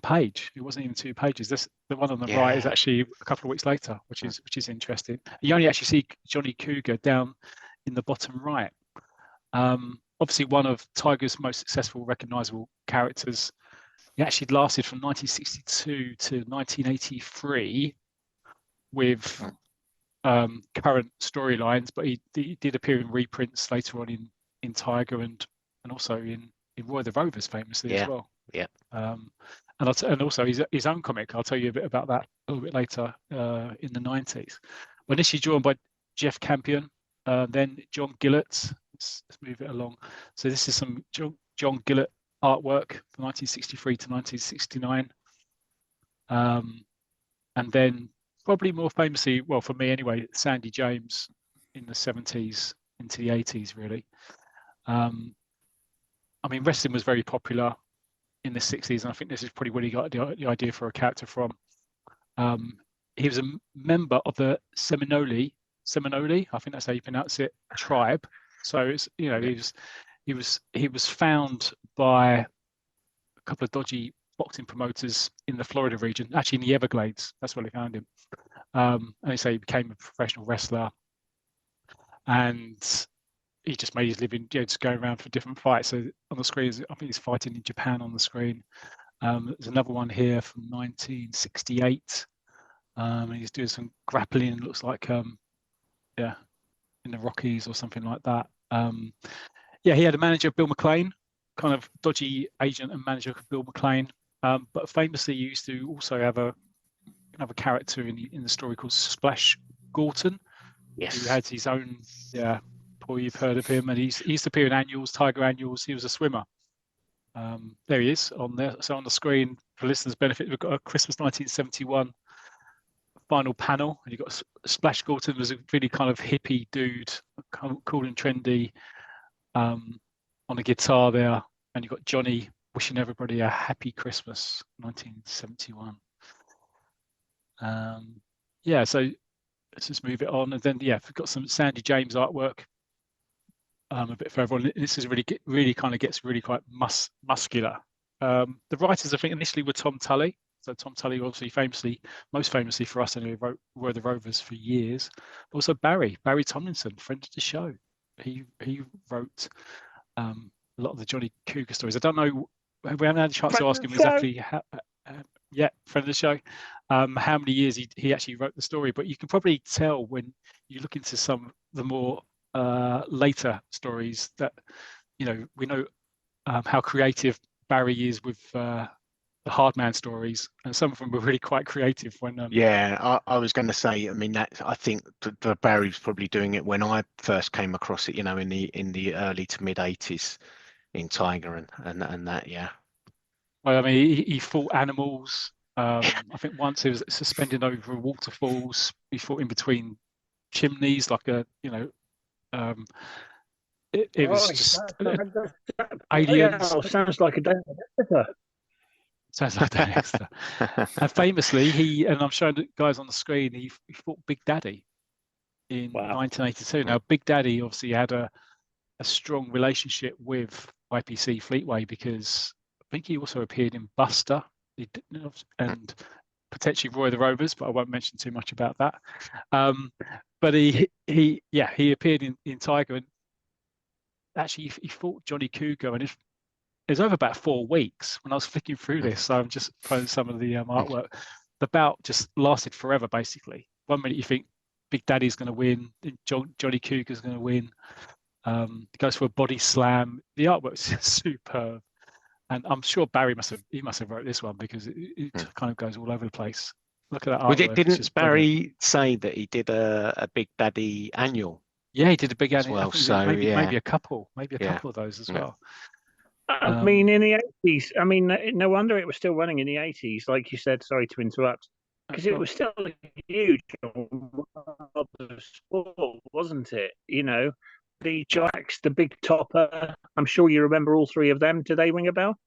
page. It wasn't even 2 pages. The one on the right is actually a couple of weeks later, which is interesting. You only actually see Johnny Cougar down in the bottom right. Obviously one of Tiger's most successful recognizable characters. He actually lasted from 1962 to 1983 with current storylines, but he did appear in reprints later on in Tiger and and also in Roy the Rovers famously as well. Yeah. And also his own comic. I'll tell you a bit about that a little bit later in the 90s. Initially drawn by Jeff Campion, then John Gillett. Let's move it along. So this is some John Gillett artwork from 1963 to 1969. And then probably more famously, well, for me anyway, Sandy James in the 70s into the 80s, really. I mean, wrestling was very popular in the 60s, and I think this is probably where he got the idea for a character from. He was a member of the Seminole, I think that's how you pronounce it, tribe. So it's, you know, he was found by a couple of dodgy boxing promoters in the Florida region, actually in the Everglades. That's where they found him. And they say he became a professional wrestler, and he just made his living, just going around for different fights. So on the screen, I think he's fighting in Japan on the screen. There's another one here from 1968. And he's doing some grappling. Looks like, in the Rockies or something like that. He had a manager, Bill McLean, kind of dodgy agent and manager, Bill McLean. But famously, he used to also have another character in the story called Splash Gorton. Yes. Who had his own, Paul, you've heard of him, and he used to appear in annuals, Tiger annuals. He was a swimmer. There he is on there. So on the screen, for listeners' benefit, we've got a Christmas 1971 final panel, and you've got Splash Gorton was a really kind of hippie dude, kind of cool and trendy, on a guitar there, and you've got Johnny wishing everybody a happy Christmas, 1971. So let's just move it on, and then we've got some Sandy James artwork a bit further on. This is really kind of gets really quite muscular. The writers, I think, initially were Tom Tully. So Tom Tully, obviously most famously for us, anyway, wrote Roy the Rovers for years. But also Barry Tomlinson, friend of the show. He wrote a lot of the Johnny Cougar stories. I don't know, we haven't had a chance to ask him exactly how, friend of the show, how many years he actually wrote the story. But you can probably tell when you look into some of the more later stories that, we know how creative Barry is with the Hardman stories, and some of them were really quite creative when I was going to say, I mean, I think the Barry's probably doing it when I first came across it, in the early to mid 80s in Tiger and that. Well, I mean, he fought animals. I think once he was suspended over waterfalls. He fought in between chimneys, like it was just aliens. Sounds like a Danefield. Sounds like Dexter. And famously, and I'm showing the guys on the screen, he fought Big Daddy in 1982. Now, Big Daddy obviously had a strong relationship with IPC Fleetway, because I think he also appeared in Buster and potentially Roy the Rovers, but I won't mention too much about that. But he appeared in Tiger, and actually he fought Johnny Cougar, and it was over about 4 weeks. When I was flicking through this, so I'm just playing some of the artwork. The bout just lasted forever, basically. 1 minute you think Big Daddy's going to win, Johnny Cougar's going to win. He goes for a body slam. The artwork's superb, and I'm sure Barry must have wrote this one, because it kind of goes all over the place. Look at that artwork. Didn't Barry say that he did a Big Daddy annual? Yeah, he did a big annual. Well, so maybe a couple of those as well. I mean, in the 80s, I mean, no wonder it was still running in the 80s, like you said. Sorry to interrupt, because it was still a huge sport, wasn't it? The Jacks, the Big Topper. I'm sure you remember all three of them. Do they ring a bell?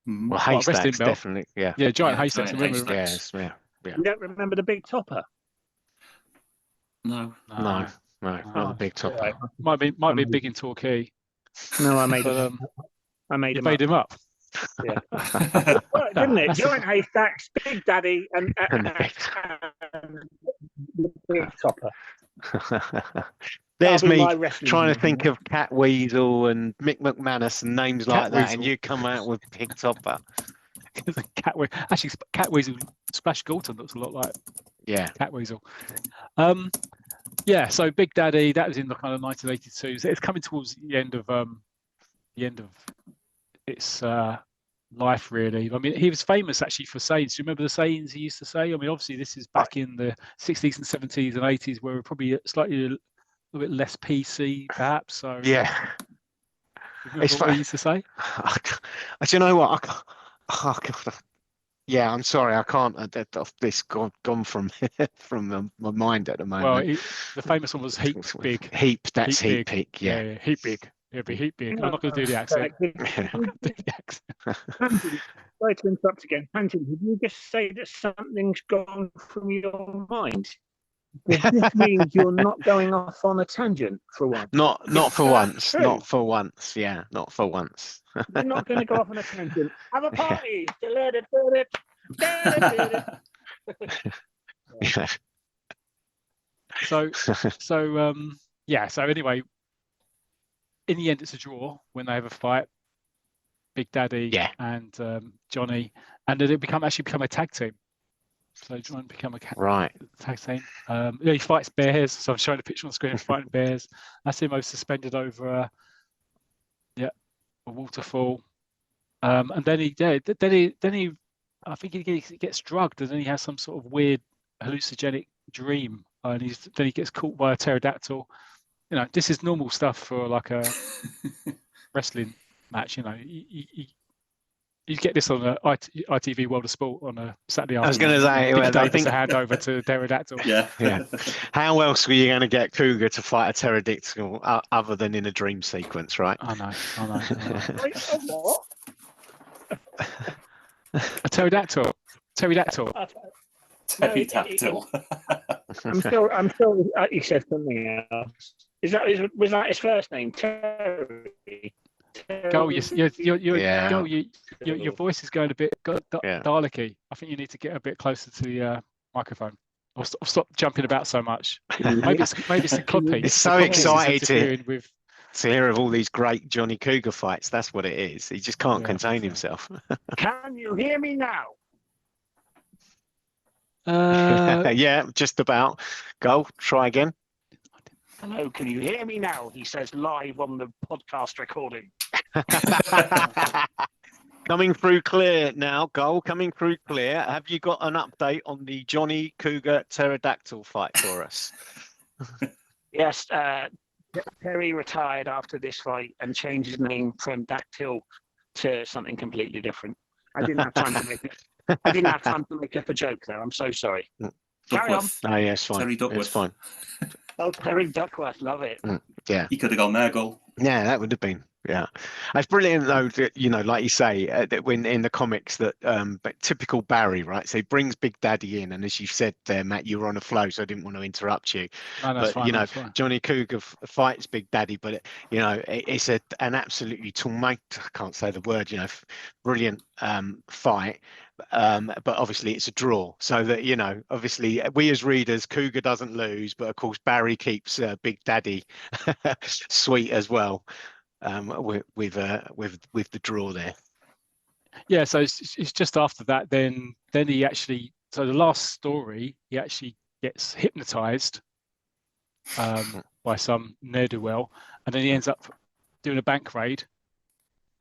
Well, Haystacks, definitely. Yeah, Giant Haystacks. Yes, yeah. You don't remember the Big Topper? No, not the Big Topper. Right. Might be big in Torquay. No, I made him. I made him up. Yeah, well, didn't it? Giant Haystacks, Big Daddy, and the Big Topper. There's me trying to think of Cat Weasel and Mick McManus and names like that, and you come out with Big Topper. Actually, Cat Weasel, Splash Gorton looks a lot like Cat Weasel. So Big Daddy, that was in the kind of 1982. So it's coming towards the end of the end of its life, really. I mean, he was famous actually for sayings. Do you remember the sayings he used to say? I mean, obviously, this is back in the 60s and 70s and 80s, where we're probably slightly a little bit less PC, perhaps. So, Yeah. remember what he used to say? Do you know what? Yeah, I'm sorry, I can't. This gone from from my mind at the Well, moment. the famous one was heap big. Heap. That's heap big. big. Yeah. Yeah, heap big. It'll be heap big. I'm not going to do the accent. I'm not going to do the accent. Tangent, sorry to interrupt again. Tangent, did you just say that something's gone from your mind? Does this mean you're not going off on a tangent for once? Not for once. True. Not for once. Yeah, not for once. You're not going to go off on a tangent. Have a party. Yeah. So yeah. So anyway, in the end, it's a draw when they have a fight. Big Daddy and Johnny, and then it become a tag team. So Johnny become a tag team. He fights bears. So I'm showing a picture on the screen of fighting bears. That's him suspended over a waterfall. And then he I think he gets drugged, and then he has some sort of weird hallucinogenic dream, and then he gets caught by a pterodactyl. You know, this is normal stuff for like a wrestling match. You know, you get this on a ITV World of Sport on a Saturday afternoon. I was going to say, I think a hand over to pterodactyl. Yeah. How else were you going to get Cougar to fight a pterodactyl other than in a dream sequence, right? I know. Wait, a what? A pterodactyl. Pterodactyl. I'm sure he said something else. Was that his first name? Terry. Gull, your voice is going a bit Dalek-y. I think you need to get a bit closer to the microphone. Or stop jumping about so much. Maybe it's the cloppy. It's so excited to hear of all these great Johnny Cougar fights. That's what it is. He just can't contain himself. Can you hear me now? Yeah, just about. Gull, try again. Hello, can you hear me now? He says live on the podcast recording. Coming through clear now, Gull, coming through clear. Have you got an update on the Johnny Cougar pterodactyl fight for us? Yes, Terry retired after this fight and changed his name from Dactyl to something completely different. I didn't have time to make it. I didn't have time to make up a joke though. I'm so sorry. Carry on. Oh, yeah, it's fine. Terry Duckworth. It's fine. Oh, Terry Duckworth, love it. Yeah. He could have gone there, Gull. Yeah, that would have been. Yeah, it's brilliant though that, you know, like you say, that when in the comics that but typical Barry, right? So he brings Big Daddy in, and as you said there, Matt, you were on a flow, so I didn't want to interrupt you. No, that's but fine, you know, Johnny Cougar fights Big Daddy, but you know, it's an absolutely I can't say the word, you know, brilliant fight. But obviously it's a draw, so that, you know, obviously we as readers, Cougar doesn't lose, but of course Barry keeps Big Daddy sweet as well. With the draw there. Yeah, so it's just after that. Then he actually. So the last story, he actually gets hypnotized by some ne'er-do-well, and then he ends up doing a bank raid,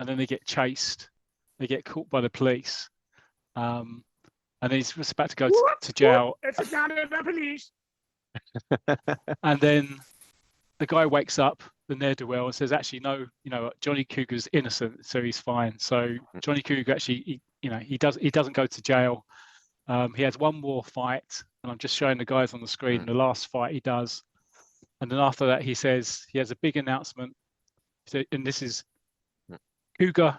and then they get chased. They get caught by the police, and then he's just about to go to jail. It's a down to the police. And then the guy wakes up, the ne'er-do-well, and says, actually, no, you know, Johnny Cougar's innocent, so he's fine. So Johnny Cougar actually, he doesn't go to jail. He has one more fight, and I'm just showing the guys on the screen the last fight he does. And then after that, he says he has a big announcement. So, and this is Cougar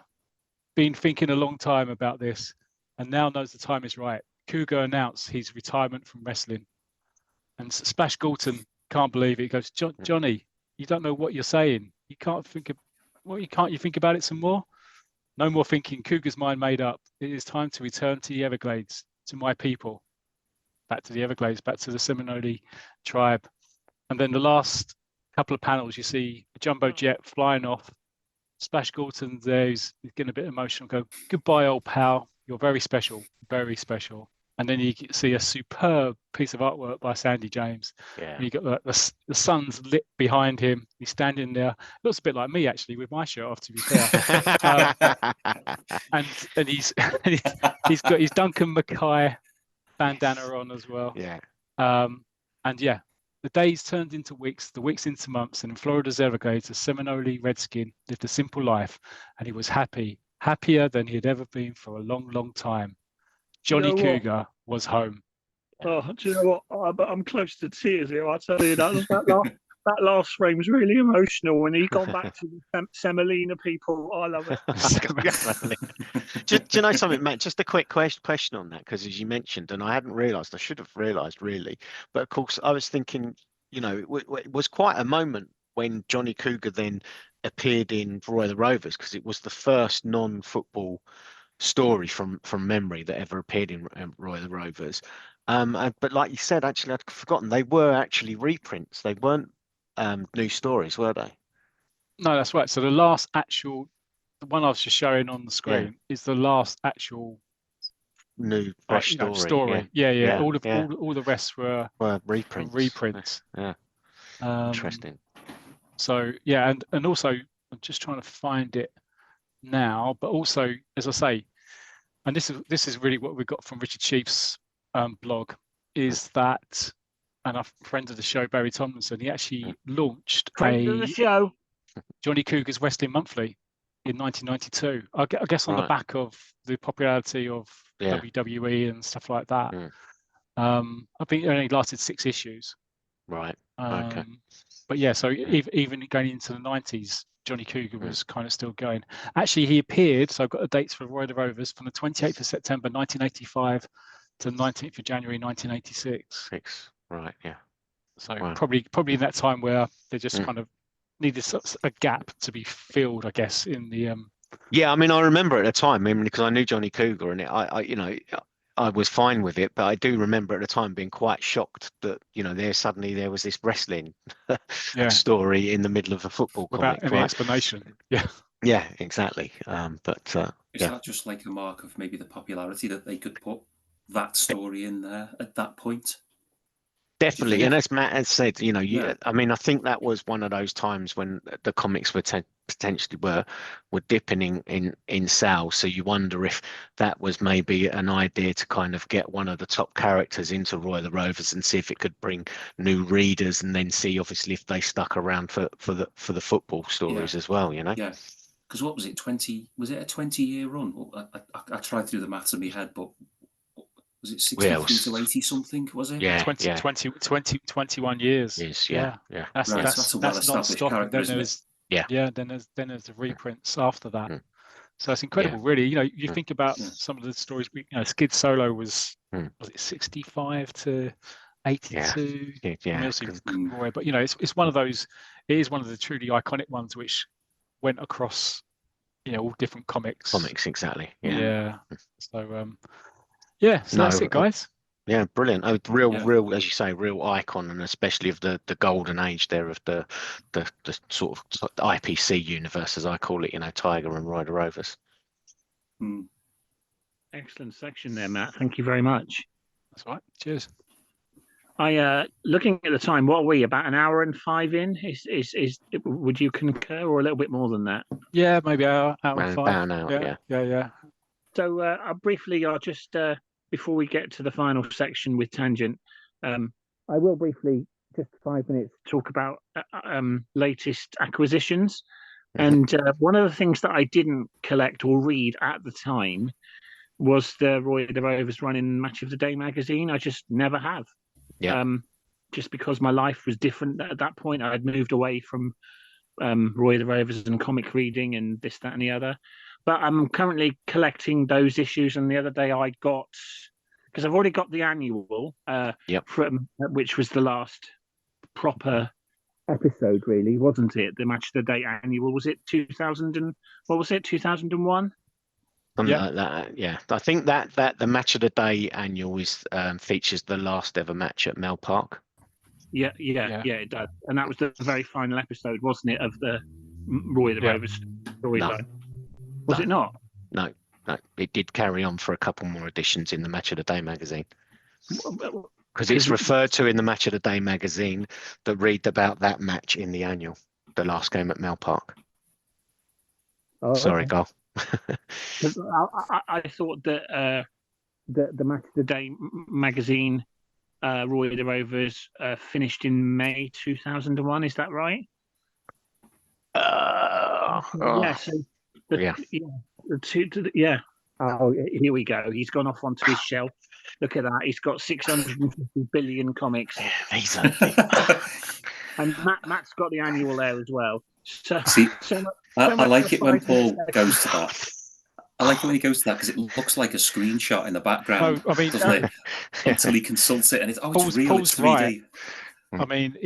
been thinking a long time about this, and now knows the time is right. Cougar announced his retirement from wrestling, and Splash Galton can't believe it. He goes, Johnny, you don't know what you're saying. You can't think of can't you think about it some more? No more thinking. Cougar's mind made up. It is time to return to the Everglades, to my people. Back to the Everglades, back to the Seminole tribe. And then the last couple of panels, you see a jumbo jet flying off. Splash Galton there, he's getting a bit emotional. Go, goodbye, old pal. You're very special, very special. and then you see a superb piece of artwork by Sandy James. Yeah. And you got the sun's lit behind him. He's standing there. Looks a bit like me actually with my shirt off, to be fair. And he's he's got his Duncan Mackay bandana on as well. Yeah. And yeah, the days turned into weeks, the weeks into months, and in Florida's Everglades, a Seminole Redskin lived a simple life, and he was happier than he had ever been for a long, long time. Johnny Cougar was home. Oh, do you know what? I'm close to tears here. I tell you, that last frame was really emotional when he got back to the Semolina people. I love it. Do you know something, Matt? Just a quick question on that, because as you mentioned, and I hadn't realised, I should have realised really, but of course I was thinking, you know, it was quite a moment when Johnny Cougar then appeared in Roy the Rovers, because it was the first non-football story from memory that ever appeared in Roy the Rovers. But like you said, actually, I'd forgotten they were actually reprints. They weren't new stories, were they? No, that's right. So the last actual, the one I was just showing on the screen is the last actual new fresh story. Yeah. All the rest were reprints. Yeah. Interesting. So yeah, and also I'm just trying to find it now, but also, as I say, and this is really what we got from Richard Sheaf's blog, is that, and a friend of the show, Barry Tomlinson, he actually launched Johnny Cougar's Wrestling Monthly in 1992. I guess on the back of the popularity of WWE and stuff like that. I think it only lasted 6 issues. Right. But yeah, so even going into the 90s, Johnny Cougar was kind of still going. Actually, he appeared, so I've got the dates for Roy the Rovers, from the 28th of September 1985 to the 19th of January 1986. Right, yeah. So probably in that time where they just kind of needed a gap to be filled, I guess, in the Yeah, I mean, I remember at the time, because I knew Johnny Cougar, and I was fine with it, but I do remember at the time being quite shocked that, you know, there was this wrestling story in the middle of a football without comic. any explanation. Yeah, exactly. Is that just like a mark of maybe the popularity that they could put that story in there at that point? Definitely, and as Matt has said, you know, I mean, I think that was one of those times when the comics were potentially were dipping in sales. So you wonder if that was maybe an idea to kind of get one of the top characters into Roy the Rovers and see if it could bring new readers, and then see obviously if they stuck around for the football stories as well. You know. Yeah. Because what was it? Was it a 20-year run? I tried to do the maths in my head, but. Was it 63 to 80 something? Was it? Yeah, 21 years. Yeah. That's a well-established character, isn't it? Then there's the reprints after that. So it's incredible, really. You know, you think about some of the stories. You know, Skid Solo was it 65 to 82? Roy, but you know, it's one of those. It is one of the truly iconic ones which went across, you know, all different comics. Exactly. Yeah. So. Yeah, so that's it, guys. Yeah, brilliant. Real, as you say, real icon, and especially of the golden age there of the sort of IPC universe, as I call it. You know, Tiger and Roy the Rovers. Excellent section there, Matt. Thank you very much. That's right. Cheers. Looking at the time, what are we, about an hour and 5 in? Is would you concur, or a little bit more than that? Yeah, maybe hour and 5. About an hour, yeah. So I'll just before we get to the final section with Tangent, I will briefly, just 5 minutes, talk about latest acquisitions. And one of the things that I didn't collect or read at the time was the Roy the Rovers running Match of the Day magazine. I just never have. Just because my life was different at that point. I had moved away from Roy the Rovers and comic reading and this, that, and the other. But I'm currently collecting those issues. And the other day I got, because I've already got the annual, from which was the last proper episode, really, wasn't it? The Match of the Day annual. Was it 2001? Something like that, yeah. I think that the Match of the Day annual features the last ever match at Mel Park. Yeah, it does. And that was the very final episode, wasn't it, of the Roy the Rovers storyline? Was it not? No. No, it did carry on for a couple more editions in the Match of the Day magazine. Because it's referred to in the Match of the Day magazine that read about that match in the annual, the last game at Mel Park. Oh, Sorry, okay. Gull. 'Cause I thought that the Match of the Day magazine, Roy of the Rovers, finished in May 2001. Is that right? Yeah. So Yeah. yeah. Oh, here we go. He's gone off onto his shelf. Look at that. He's got 650 billion comics, These are and Matt's got the annual there as well. So, See, I much like for it when fighting Paul goes to that. I like it when he goes to that because it looks like a screenshot in the background, Oh, I mean, doesn't it? Until he consults it, and it's it's real, Paul's it's 3D. right. I mean,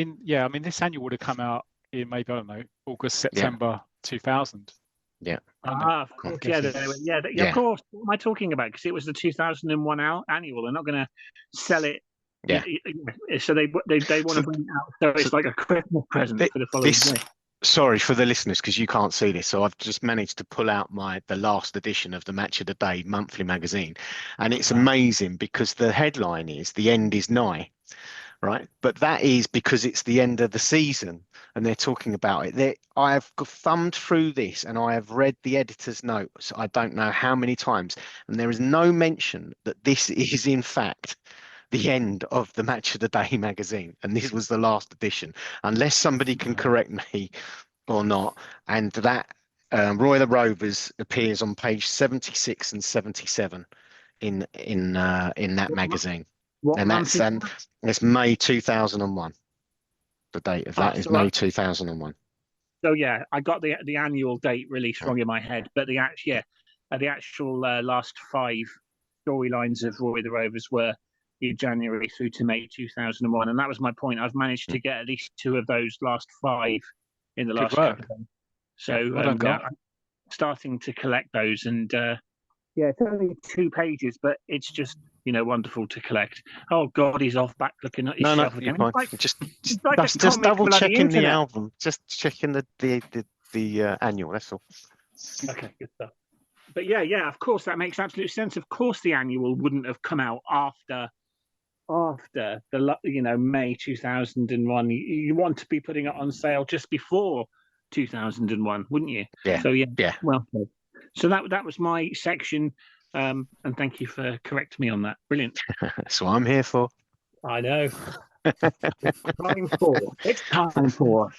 this annual would have come out in maybe, I don't know, August, September 2000. Yeah. Of course, yeah, Yeah. of course. What am I talking about? Because it was the 2001 annual. They're not going to sell it. Yeah. So they want to bring it out. So it's like a Christmas present for the following year. Sorry for the listeners because you can't see this. So I've just managed to pull out the last edition of the Match of the Day monthly magazine, and it's amazing because the headline is "The End is Nigh." Right, but that is because it's the end of the season and they're talking about it. I have thumbed through this and I have read the editor's notes, I don't know how many times, and there is no mention that this is in fact the end of the Match of the Day magazine and this was the last edition, unless somebody can correct me or not. And that Roy of the Rovers appears on page 76 and 77 in that magazine. And it's May 2001. The date of that is May 2001. So yeah, I got the annual date release wrong in my head, but the actual last 5 storylines of Roy the Rovers were in January through to May 2001, and that was my point. I've managed to get at least 2 of those last 5 in the last couple of days. So I'm starting to collect those, and it's only 2 pages, but it's just wonderful to collect. Oh God, he's off back looking at his shelf again. Just double checking the album, just checking the annual. That's all. Okay, good stuff. But yeah, of course that makes absolute sense. Of course, the annual wouldn't have come out after the May 2001. You want to be putting it on sale just before 2001, wouldn't you? Yeah. So yeah. Well, so that was my section. And thank you for correcting me on that. Brilliant. That's what I'm here for. I know. It's time for.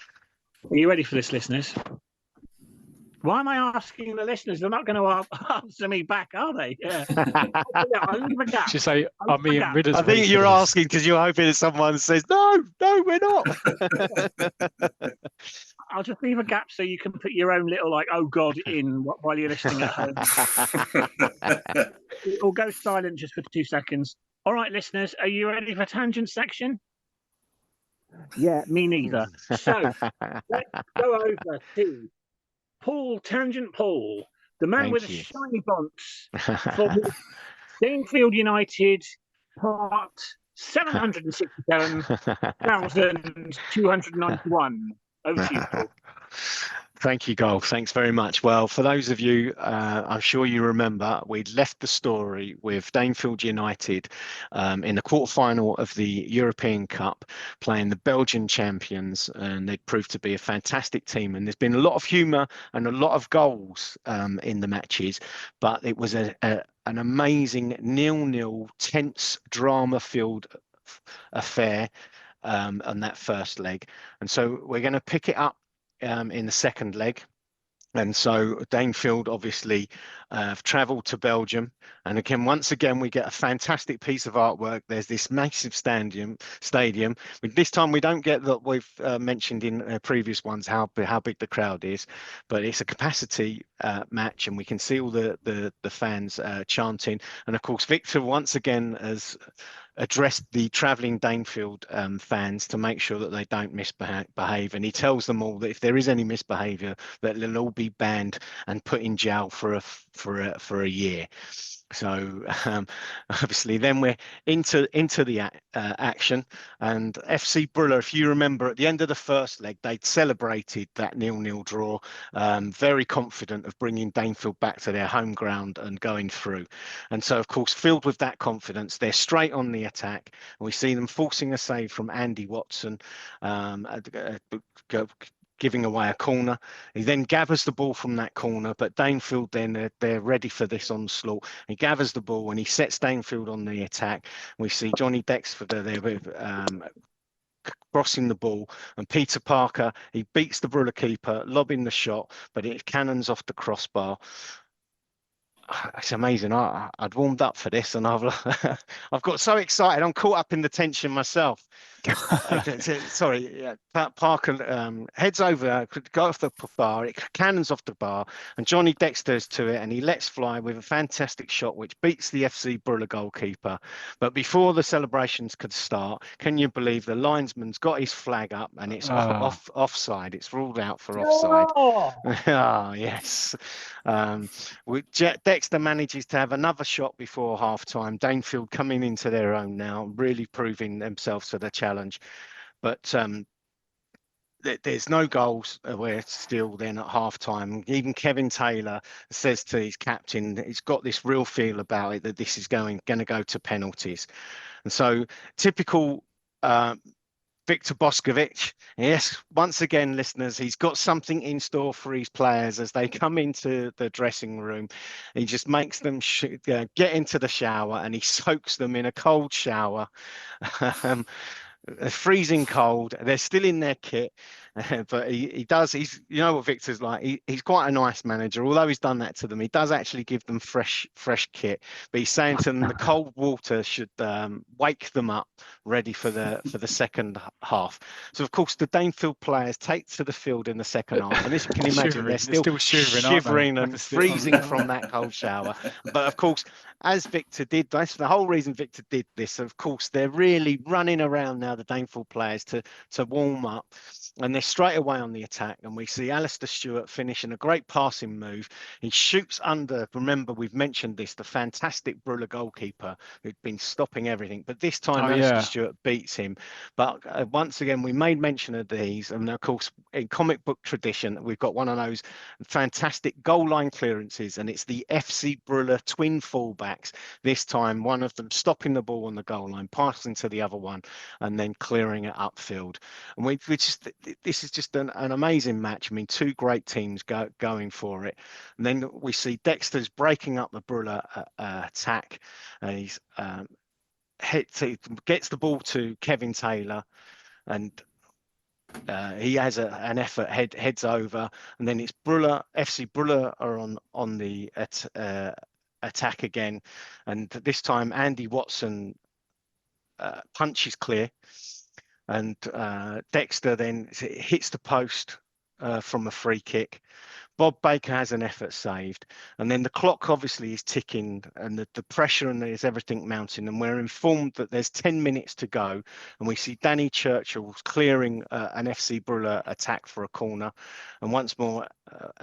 Are you ready for this, listeners? Why am I asking the listeners? They're not going to answer me back, are they? Yeah. I'll leave a gap. Should say, are me and Ridders? I think you're asking because you're hoping that someone says, no, we're not. I'll just leave a gap so you can put your own little "oh God" in while you're listening at home. Or go silent just for 2 seconds. All right, listeners, are you ready for tangent section? Yeah, me neither. So let's go over to Paul, Tangent Paul, the man with the shiny bonds for Danefield United, part 767,291. Over to you, Paul. Thank you, Gull. Thanks very much. Well, for those of you, I'm sure you remember, we'd left the story with Danefield United in the quarterfinal of the European Cup, playing the Belgian champions, and they proved to be a fantastic team. And there's been a lot of humour and a lot of goals in the matches, but it was an amazing 0-0, tense, drama-filled affair on that first leg. And so we're going to pick it up in the second leg. And so Danefield obviously have travelled to Belgium. And again, once again, we get a fantastic piece of artwork. There's this massive stadium. This time we don't get that we've mentioned in previous ones, how big the crowd is, but it's a capacity match, and we can see all the fans chanting. And of course, Victor once again has addressed the travelling Danefield fans to make sure that they don't misbehave, and he tells them all that if there is any misbehaviour, that they'll all be banned and put in jail for a year. So obviously then we're into the action, and FC Brüller, if you remember, at the end of the first leg they'd celebrated that 0-0 draw, very confident of bringing Danefield back to their home ground and going through. And so of course, filled with that confidence, they're straight on the attack, and we see them forcing a save from Andy Watson, giving away a corner. He then gathers the ball from that corner, but Danefield then they're ready for this onslaught. He gathers the ball and he sets Danefield on the attack. We see Johnny Dexter there with crossing the ball, and Peter Parker, he beats the Brüller keeper, lobbing the shot, but it cannons off the crossbar. It's amazing. I'd warmed up for this, and I've I've got so excited. I'm caught up in the tension myself. Sorry, yeah, Parker heads over, go off the bar, it cannons off the bar, and Johnny Dexter's to it, and he lets fly with a fantastic shot which beats the FC Brüller goalkeeper. But before the celebrations could start, can you believe the linesman's got his flag up and it's offside? It's ruled out for offside. Oh, yes. Dexter manages to have another shot before half-time. Danefield coming into their own now, really proving themselves for the challenge. But there's no goals. We're still then at half-time. Even Kevin Taylor says to his captain, he's got this real feel about it that this is going to go to penalties. And so typical Victor Boskovic, yes, once again, listeners, he's got something in store for his players as they come into the dressing room. He just makes them get into the shower, and he soaks them in a cold shower. Freezing cold. They're still in their kit, but he does. He's, you know what Victor's like. He's quite a nice manager. Although he's done that to them, he does actually give them fresh kit. But he's saying to them the cold water should wake them up, ready for the second half. So of course the Danefield players take to the field in the second half, and as you can imagine, they're still shivering and freezing from that cold shower. But of course, as Victor did, that's the whole reason Victor did this. Of course, they're really running around now, the Danefield players, to warm up, and they're straight away on the attack. And we see Alistair Stewart finishing a great passing move. He shoots under, remember we've mentioned this, the fantastic Brüller goalkeeper who'd been stopping everything, but this time Alistair Stewart beats him. But once again, we made mention of these, and of course in comic book tradition we've got one of those fantastic goal line clearances, and it's the FC Brüller twin fullbacks, this time one of them stopping the ball on the goal line, passing to the other one, and then clearing it upfield. And this is just an amazing match. I mean, two great teams going for it. And then we see Dexter's breaking up the Brüller attack. He's gets the ball to Kevin Taylor, and he has an effort, heads over, and then it's FC Brüller are on the attack again, and this time Andy Watson punches clear, and Dexter then hits the post from a free kick. Bob Baker has an effort saved, and then the clock obviously is ticking, and the pressure and there's everything mounting, and we're informed that there's 10 minutes to go, and we see Danny Churchill clearing an FC Brüller attack for a corner, and once more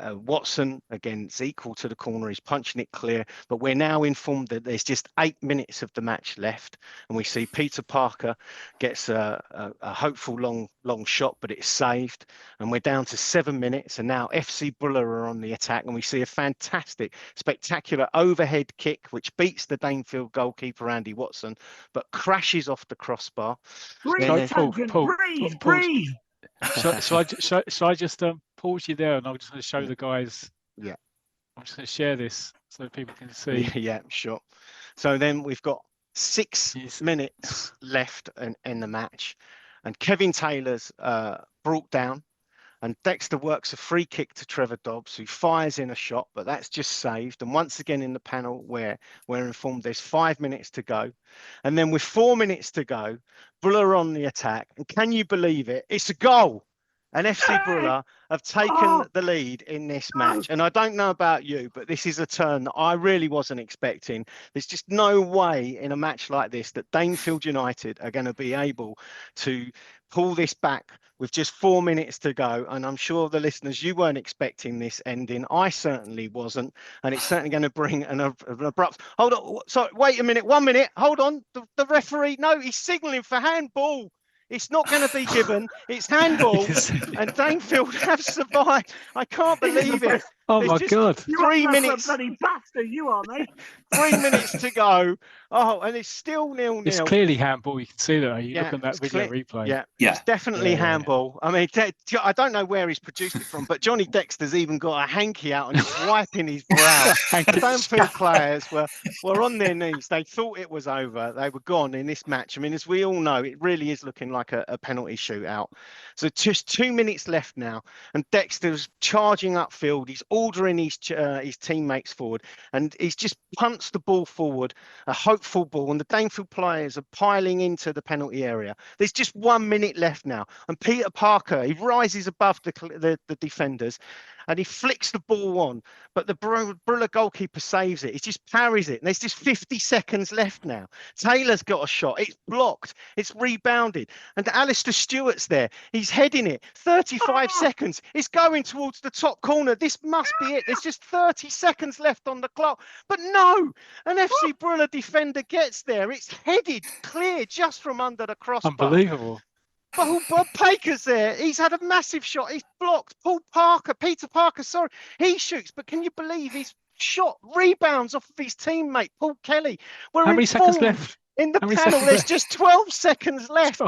Watson, again, it's equal to the corner, he's punching it clear, but we're now informed that there's just 8 minutes of the match left, and we see Peter Parker gets a hopeful long shot, but it's saved, and we're down to 7 minutes, and now FC Brüller are on the attack, and we see a fantastic, spectacular overhead kick which beats the Danefield goalkeeper Andy Watson, but crashes off the crossbar. Breathe. So I just pause you there, and I'm just going to show the guys. Yeah, I'm just going to share this so people can see. Yeah, sure. So then we've got 6 minutes left in the match, and Kevin Taylor's brought down, and Dexter works a free kick to Trevor Dobbs, who fires in a shot, but that's just saved. And once again in the panel, we're informed there's 5 minutes to go, and then with 4 minutes to go, Brüller on the attack, and can you believe it? It's a goal. and FC Brüller have taken the lead in this match. And I don't know about you, but this is a turn that I really wasn't expecting. There's just no way in a match like this that Danefield United are going to be able to pull this back with just 4 minutes to go. And I'm sure the listeners, you weren't expecting this ending. I certainly wasn't. And it's certainly going to bring an abrupt... Hold on. Sorry, wait a minute. 1 minute. Hold on. The referee, no, he's signalling for handball. It's not going to be given. It's handball. And Danefield have survived. I can't believe it. Oh, There's my just God. 3 minutes. Bloody bastard, you are, mate. 3 minutes to go. Oh, and it's still 0-0. It's clearly handball. You can see that. You look at that it's video clear. replay. Yeah, Yeah. it's definitely handball. I mean, I don't know where he's produced it from, but Johnny Dexter's even got a hanky out and he's wiping his brow. The Danefield players were on their knees. They thought it was over. They were gone in this match. I mean, as we all know, it really is looking like a penalty shootout. So just 2 minutes left now, and Dexter's charging upfield. He's ordering his teammates forward, and he's just punts the ball forward, a hopeful ball, and the Danefield players are piling into the penalty area. There's just 1 minute left now, and Peter Parker, he rises above the defenders, and he flicks the ball on, but the Brüller goalkeeper saves it. He just parries it, and there's just 50 seconds left now. Taylor's got a shot. It's blocked. It's rebounded, and Alistair Stewart's there. He's heading it. 35 seconds. It's going towards the top corner. This must be it. There's just 30 seconds left on the clock. But no, an FC Brüller defender gets there. It's headed clear just from under the crossbar. Unbelievable. Bob Paker's there. He's had a massive shot. He's blocked. Peter Parker, sorry. He shoots, but can you believe he's shot rebounds off of his teammate, Paul Kelly? How many seconds left? In the panel, there's just 12 seconds left.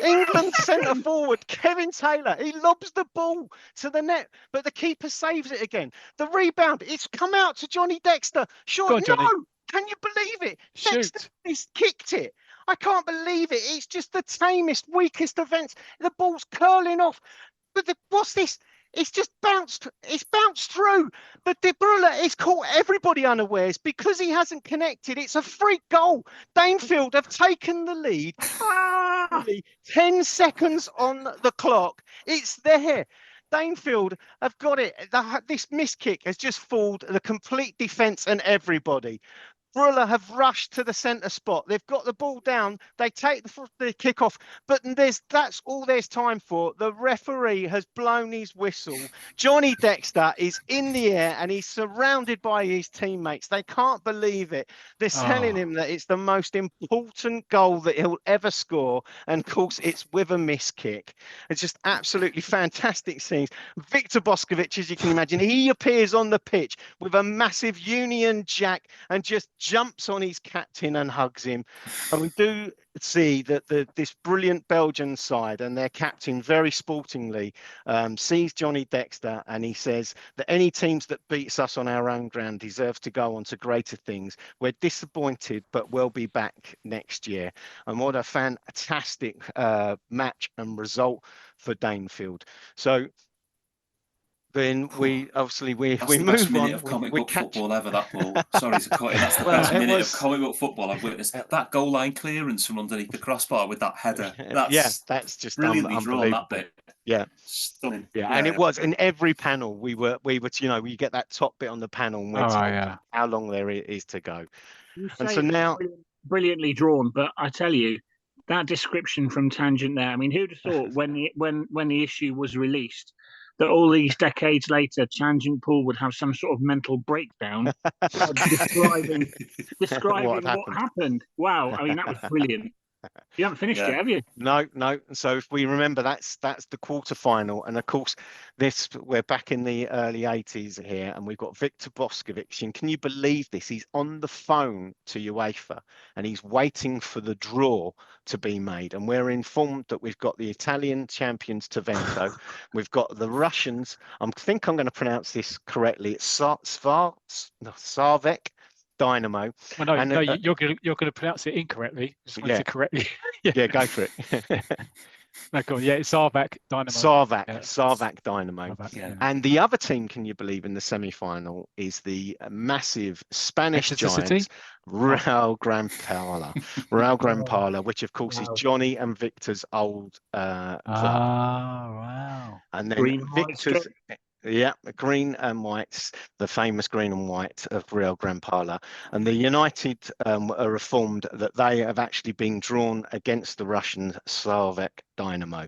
England centre forward, Kevin Taylor, he lobs the ball to the net, but the keeper saves it again. The rebound, it's come out to Johnny Dexter. Sure, no, can you believe it? Shoot. Dexter, he's kicked it. I can't believe it. It's just the tamest, weakest events. The ball's curling off. But what's this? It's just bounced. It's bounced through. But De Bruyne is caught everybody unawares because he hasn't connected. It's a freak goal. Danefield have taken the lead. 10 seconds on the clock. It's there. Danefield have got it. This miss kick has just fooled the complete defence and everybody. Brüller have rushed to the centre spot. They've got the ball down. They take the kick-off, but that's all there's time for. The referee has blown his whistle. Johnny Dexter is in the air and he's surrounded by his teammates. They can't believe it. They're telling him that it's the most important goal that he'll ever score. And of course, it's with a miss kick. It's just absolutely fantastic scenes. Victor Boskovic, as you can imagine, he appears on the pitch with a massive Union Jack and just jumps on his captain and hugs him. And we do see that this brilliant Belgian side and their captain very sportingly sees Johnny Dexter, and he says that any teams that beats us on our own ground deserve to go on to greater things. We're disappointed, but we'll be back next year. And what a fantastic match and result for Danefield. So then we obviously we the move best on. minute of comic book football ever, that ball. Sorry to cut in. That's the best minute of comic book football I've witnessed. That goal line clearance from underneath the crossbar with that header. That's just brilliantly drawn, that bit. Yeah, stunning. Yeah, and it was in every panel. We were, you get that top bit on the panel and how long there is to go. And so now, brilliantly drawn. But I tell you, that description from Tangent there. I mean, who'd have thought when the issue was released that all these decades later, Tangent Pool would have some sort of mental breakdown describing what happened. Wow, I mean, that was brilliant. You haven't finished yet, have you? No. So if we remember, that's the quarterfinal, and of course, we're back in the early 80s here, and we've got Victor Boskovic. And can you believe this? He's on the phone to UEFA, and he's waiting for the draw to be made. And we're informed that we've got the Italian champions Tavento, we've got the Russians. I think I'm going to pronounce this correctly. It's Sarvek Dynamo. Well, no, you're going to pronounce it incorrectly. Just to correctly. Yeah, go for it. No, go on. Yeah, it's Sarvak Dynamo. Sarvak Dynamo. Sarvak, Yeah. And the other team, can you believe, in the semi-final is the massive Spanish Exeter giants, City? Real Gran Parla. Real Gran Oh, Parla, which of course is wow. Johnny and Victor's old club. Wow. And then Green and white Victor's, strip. yeah, green and whites, the famous green and white of Real Gran Parla. And the United are informed that they have actually been drawn against the Russian Sarvak Dynamo.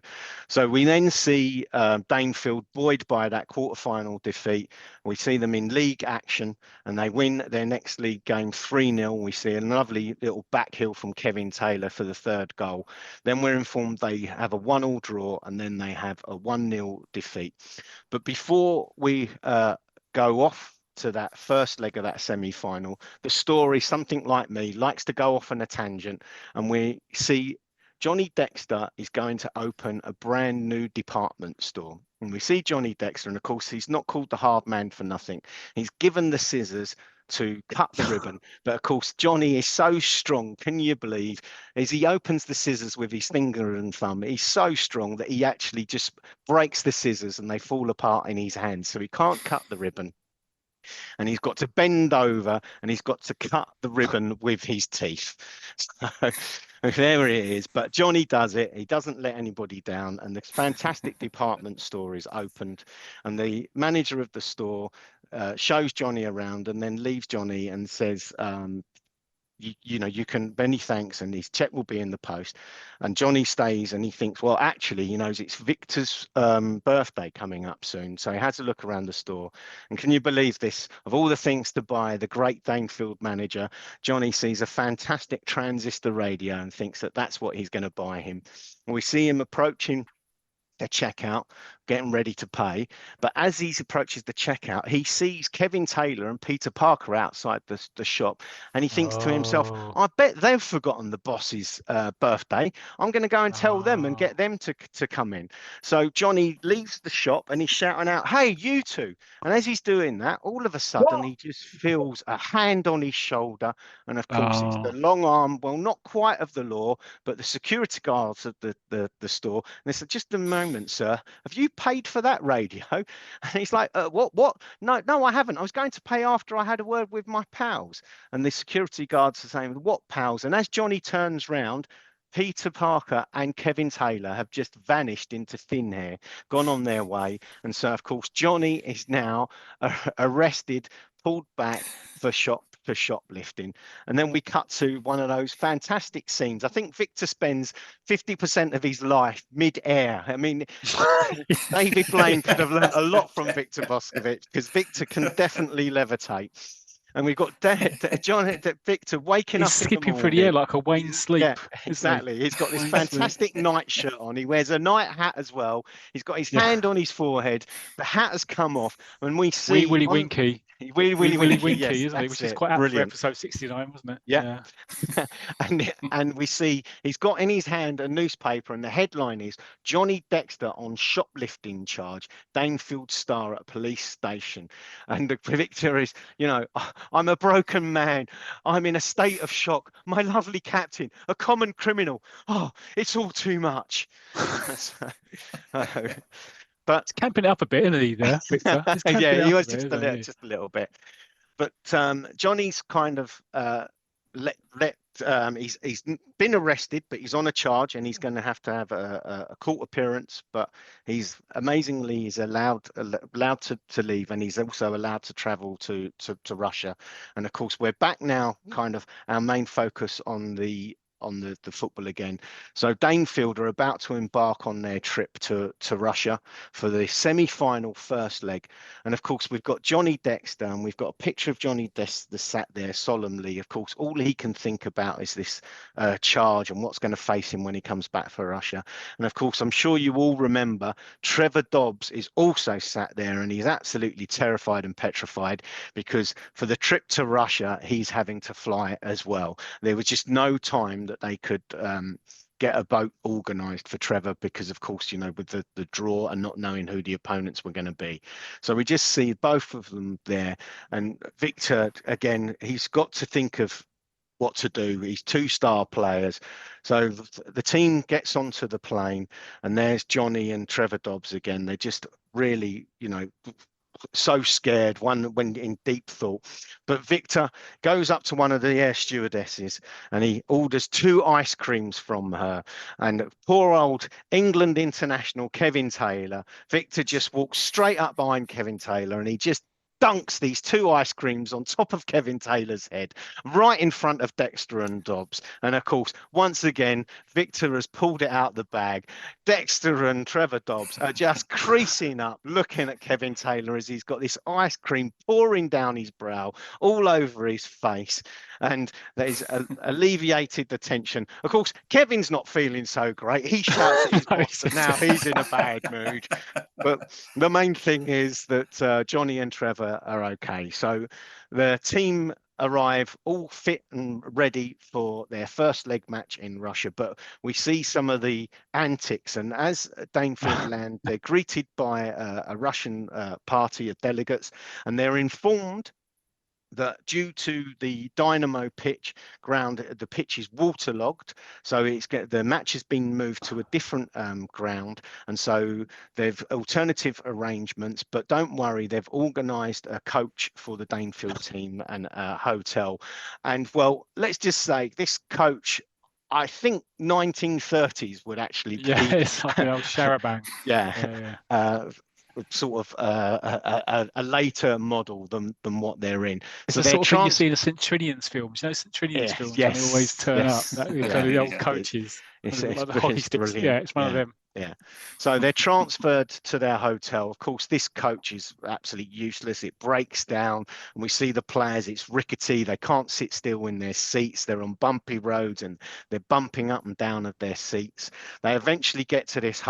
So we then see Danefield buoyed by that quarter-final defeat. We see them in league action and they win their next league game 3-0. We see a lovely little backhill from Kevin Taylor for the third goal. Then we're informed they have a 1-1 draw and then they have a 1-0 defeat. But before we go off to that first leg of that semi-final, the story, something like me, likes to go off on a tangent, and we see Johnny Dexter is going to open a brand new department store. And we see Johnny Dexter, and of course, he's not called the hard man for nothing. He's given the scissors to cut the ribbon. But of course, Johnny is so strong, can you believe, as he opens the scissors with his finger and thumb, he's so strong that he actually just breaks the scissors and they fall apart in his hands. So he can't cut the ribbon. And he's got to bend over and he's got to cut the ribbon with his teeth. So there it is. But Johnny does it. He doesn't let anybody down. And this fantastic department store is opened. And the manager of the store shows Johnny around and then leaves Johnny and says, you know, you can, many thanks, and his check will be in the post. And Johnny stays and he thinks, well, actually, he knows it's Victor's birthday coming up soon. So he has a look around the store. And can you believe this? Of all the things to buy, the great Danefield manager, Johnny sees a fantastic transistor radio and thinks that that's what he's going to buy him. And we see him approaching the checkout, getting ready to pay. But as he approaches the checkout, he sees Kevin Taylor and Peter Parker outside the shop. And he thinks to himself, I bet they've forgotten the boss's birthday. I'm going to go and tell them and get them to come in. So Johnny leaves the shop and he's shouting out, hey, you two. And as he's doing that, all of a sudden, he just feels a hand on his shoulder. And of course, it's the long arm, well, not quite of the law, but the security guards of the store. And they said, just a moment, sir, have you paid for that radio? And he's like, what? No, I haven't. I was going to pay after I had a word with my pals. And the security guards are saying, what pals? And as Johnny turns round, Peter Parker and Kevin Taylor have just vanished into thin air, gone on their way. And so, of course, Johnny is now arrested, pulled back for shoplifting. And then we cut to one of those fantastic scenes. I think Victor spends 50% of his life mid-air. I mean, David Blaine could have learned a lot from Victor Boscovich, because Victor can definitely levitate. And we've got Victor waking He's up skipping in the morning. through the air like a Wayne Sleep. Yeah, exactly. He's got this Wayne fantastic night shirt on. He wears a night hat as well. He's got his hand on his forehead. The hat has come off, and we see Willy Winky. Willy Winky, yes, isn't it? Which is quite apt for episode 69, wasn't it? Yeah. and we see he's got in his hand a newspaper, and the headline is Johnny Dexter on shoplifting charge, Danefield star at police station. And the Victor is, you know, I'm a broken man. I'm in a state of shock. My lovely captain, a common criminal. Oh, it's all too much. But he's camping it up a bit, isn't he? There, Victor. Yeah, he was just a little bit. But Johnny's kind of he's been arrested, but he's on a charge, and he's going to have a court appearance. But he's amazingly allowed to leave, and he's also allowed to travel to Russia. And of course, we're back now, kind of our main focus on the football again. So Danefield are about to embark on their trip to Russia for the semi-final first leg. And of course, we've got Johnny Dexter, and we've got a picture of Johnny Dexter sat there solemnly. Of course, all he can think about is this charge and what's going to face him when he comes back for Russia. And of course, I'm sure you all remember Trevor Dobbs is also sat there, and he's absolutely terrified and petrified, because for the trip to Russia, he's having to fly as well. There was just no time that they could get a boat organised for Trevor, because of course, you know, with the draw and not knowing who the opponents were going to be. So we just see both of them there. And Victor, again, he's got to think of what to do. He's 2-star players. So the team gets onto the plane, and there's Johnny and Trevor Dobbs again. They're just really, so scared, one when in deep thought. But Victor goes up to one of the air stewardesses and he orders 2 ice creams from her. And poor old England international Kevin Taylor, Victor just walks straight up behind Kevin Taylor and he just dunks these 2 ice creams on top of Kevin Taylor's head, right in front of Dexter and Dobbs. And of course, once again, Victor has pulled it out the bag. Dexter and Trevor Dobbs are just creasing up, looking at Kevin Taylor as he's got this ice cream pouring down his brow, all over his face. And that is alleviated the tension. Of course, Kevin's not feeling so great. He shouts at his boss that now he's in a bad mood. But the main thing is that Johnny and Trevor are okay. So the team arrive all fit and ready for their first leg match in Russia. But we see some of the antics. And as Danefield land, they're greeted by a Russian party of delegates, and they're informed that due to the Dynamo pitch ground, the pitch is waterlogged, so the match has been moved to a different ground, and so they've alternative arrangements. But don't worry, they've organised a coach for the Danefield team and a hotel. And well, let's just say this coach, I think 1930s would actually be. Yeah, it's like an old Charabanc. Yeah. Sort of a later model than what they're in. It's the sort of thing you see in the St. Trinian's films. St. Trinian's films, and they always turn up. That kind of the old coaches. It's like the hockey sticks. brilliant. Yeah, it's one of them. Yeah. So they're transferred to their hotel. Of course, this coach is absolutely useless. It breaks down, and we see the players. It's rickety. They can't sit still in their seats. They're on bumpy roads, and they're bumping up and down of their seats. They eventually get to this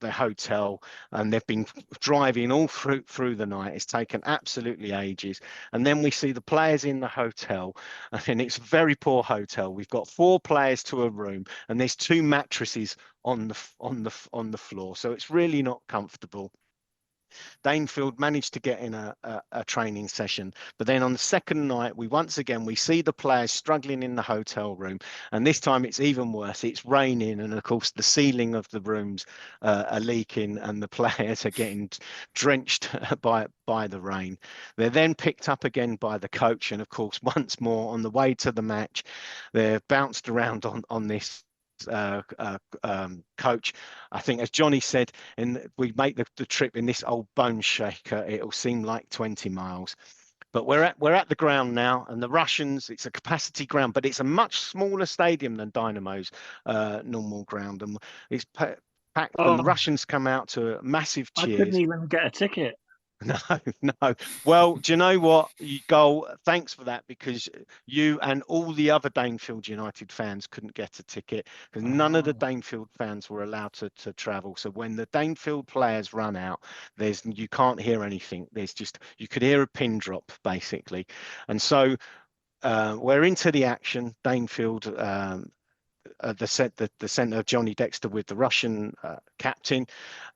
the hotel, and they've been driving all through the night. It's taken absolutely ages, and then we see the players in the hotel, and it's a very poor hotel. We've got 4 players to a room, and there's 2 mattresses on the floor, so it's really not comfortable. Danefield managed to get in a training session, but then on the second night, we see the players struggling in the hotel room, and this time it's even worse. It's raining, and of course the ceiling of the rooms are leaking, and the players are getting drenched by the rain. They're then picked up again by the coach, and of course once more on the way to the match, they're bounced around on this coach. I think, as Johnny said, we make the trip in this old bone shaker, it'll seem like 20 miles. But we're at the ground now, and the Russians, it's a capacity ground, but it's a much smaller stadium than Dynamo's normal ground, and it's packed. And the Russians come out to massive cheers. I couldn't even get a ticket. No. Well, do you know what, Gull? Thanks for that, because you and all the other Danefield United fans couldn't get a ticket, because none of the Danefield fans were allowed to travel. So when the Danefield players run out, you can't hear anything. You could hear a pin drop basically. And so we're into the action. Danefield. The centre of Johnny Dexter with the Russian captain,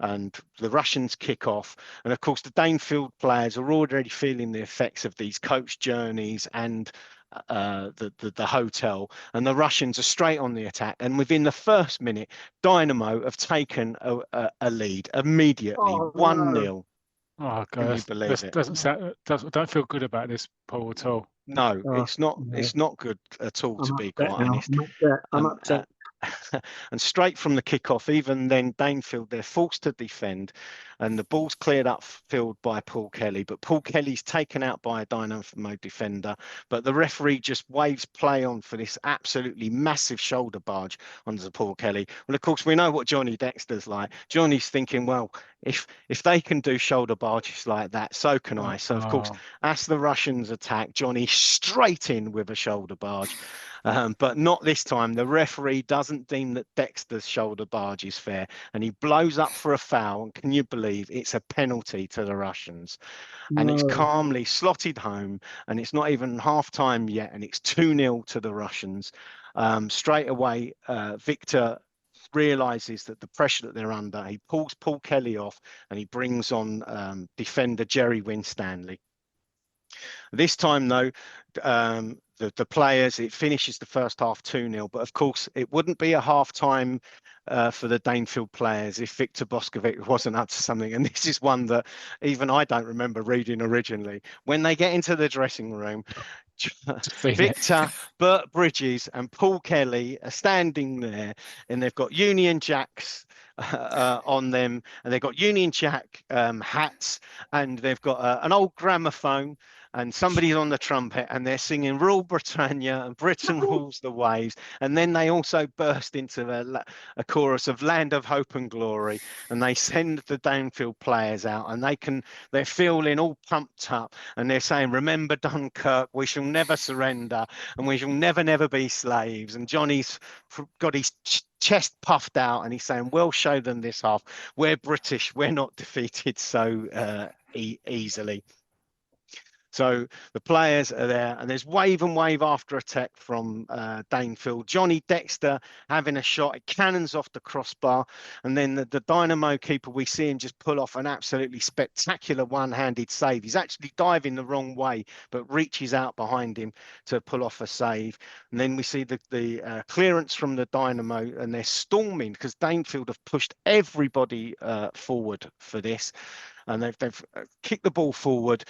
and the Russians kick off. And of course, the Danefield players are already feeling the effects of these coach journeys and the hotel. And the Russians are straight on the attack. And within the first minute, Dynamo have taken a lead immediately, 1-0. Oh God, can you believe it? Don't feel good about this, Paul, at all. No, it's not. No. It's not good at all, to be quite honest. I'm upset. And straight from the kickoff, even then, Danefield, they're forced to defend, and the ball's cleared up field by Paul Kelly. But Paul Kelly's taken out by a Dynamo defender. But the referee just waves play on for this absolutely massive shoulder barge onto Paul Kelly. Well, of course, we know what Johnny Dexter's like. Johnny's thinking, well, if they can do shoulder barges like that, so can I. So, of course, as the Russians attack, Johnny straight in with a shoulder barge. But not this time. The referee doesn't deem that Dexter's shoulder barge is fair, and he blows up for a foul. And can you believe it's a penalty to the Russians? No. And it's calmly slotted home, and it's not even half time yet, and it's 2-0 to the Russians. Straight away, Victor realizes that the pressure that they're under, he pulls Paul Kelly off, and he brings on defender Jerry Winstanley. This time, though, the players, it finishes the first half 2-0, but of course it wouldn't be a half time for the Danefield players if Victor Boskovic wasn't up to something. And this is one that even I don't remember reading originally. When they get into the dressing room, Victor, Bert Bridges and Paul Kelly are standing there, and they've got Union Jacks on them, and they've got Union Jack hats, and they've got an old gramophone, and somebody's on the trumpet, and they're singing Rule Britannia and Britain rules the waves. And then they also burst into a chorus of Land of Hope and Glory, and they send the Danefield players out, and they're feeling all pumped up, and they're saying, remember Dunkirk, we shall never surrender, and we shall never be slaves. And Johnny's got his chest puffed out, and he's saying, we'll show them this half. We're British, we're not defeated so easily. So the players are there, and there's wave and wave after attack from Danefield. Johnny Dexter having a shot, it cannons off the crossbar, and then the Dynamo keeper, we see him just pull off an absolutely spectacular one-handed save. He's actually diving the wrong way, but reaches out behind him to pull off a save. And then we see the clearance from the Dynamo, and they're storming because Danefield have pushed everybody forward for this, and they've kicked the ball forward.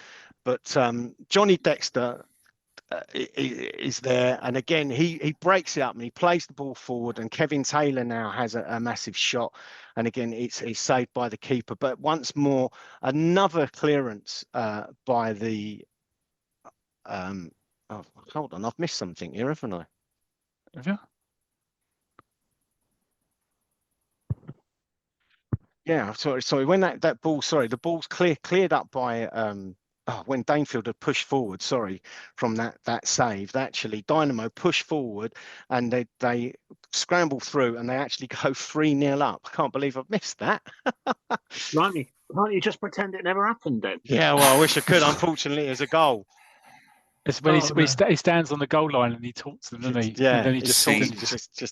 But Johnny Dexter is there, and again he breaks it up and he plays the ball forward, and Kevin Taylor now has a massive shot, and again it's saved by the keeper. But once more, another clearance by the oh, hold on, I've missed something here, haven't I? Have you? Yeah, sorry. When that ball, the ball's cleared up by when Danefield had pushed forward, from that save. Actually, Dynamo push forward, and they scramble through, and they actually go 3-0 up. I can't believe I've missed that. Blimey, can't you just pretend it never happened then? Yeah, well, I wish I could. Unfortunately, it's a goal. It's when he stands on the goal line and he talks to them, doesn't he? Yeah, and then he just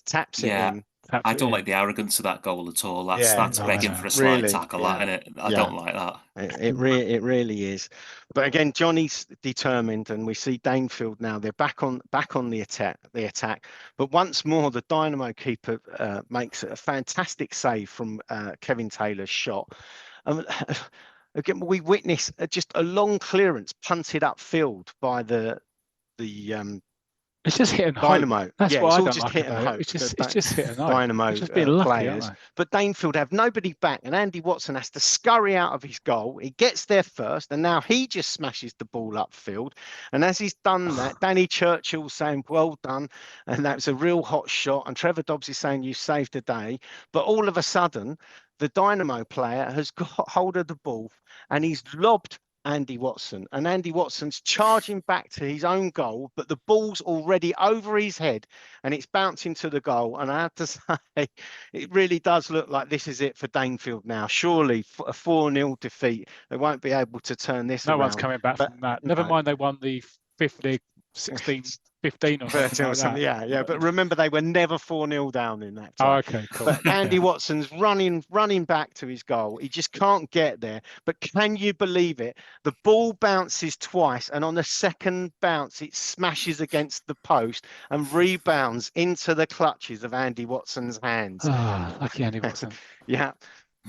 taps it in. I don't like the arrogance of that goal at all. That's begging for a slight tackle, isn't it? I don't like that. It really is. But again, Johnny's determined, and we see Danefield now. They're back on the attack. But once more, the Dynamo keeper makes a fantastic save from Kevin Taylor's shot. Again, we witness just a long clearance punted upfield by the it's just hitting Dynamo. Hope. That's what it's I all don't just like hitting about Hope. It's just hitting Hope. Dynamo just being lucky, players. But Danefield have nobody back, and Andy Watson has to scurry out of his goal. He gets there first, and now he just smashes the ball upfield. And as he's done that, Danny Churchill's saying, well done, and that's a real hot shot. And Trevor Dobbs is saying, you saved the day. But all of a sudden, the Dynamo player has got hold of the ball, and he's lobbed Andy Watson, and Andy Watson's charging back to his own goal, but the ball's already over his head and it's bouncing to the goal. And I have to say, it really does look like this is it for Danefield now. Surely a 4-0 defeat, they won't be able to turn this around. No one's coming back from that. Never mind, they won the 5th league 16-15 or something. Yeah. But remember, they were never 4-0 down in that time. Oh, okay, cool. But Andy Watson's running back to his goal. He just can't get there. But can you believe it? The ball bounces twice, and on the second bounce, it smashes against the post and rebounds into the clutches of Andy Watson's hands. Oh, lucky Andy Watson. Yeah.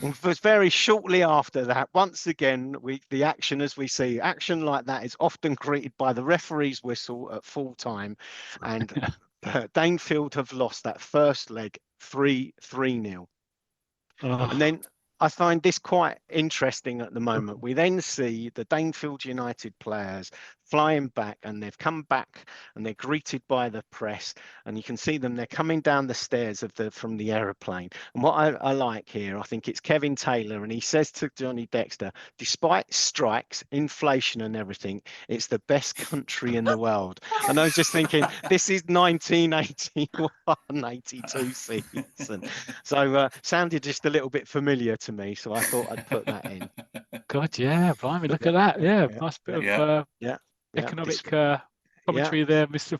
It was very shortly after that. Once again, the action, as we see, action like that is often greeted by the referee's whistle at full time, and Danefield have lost that first leg 3-0. And then I find this quite interesting at the moment. We then see the Danefield United players flying back, and they've come back and they're greeted by the press, and you can see them, they're coming down the stairs from the aeroplane. And what I like here, I think it's Kevin Taylor, and he says to Johnny Dexter, despite strikes, inflation and everything, it's the best country in the world. And I was just thinking, this is 1981-82 season. So sounded just a little bit familiar to me, so I thought I'd put that in. God, yeah, blimey, look at that. Yeah, nice bit of economic commentary there, Mr.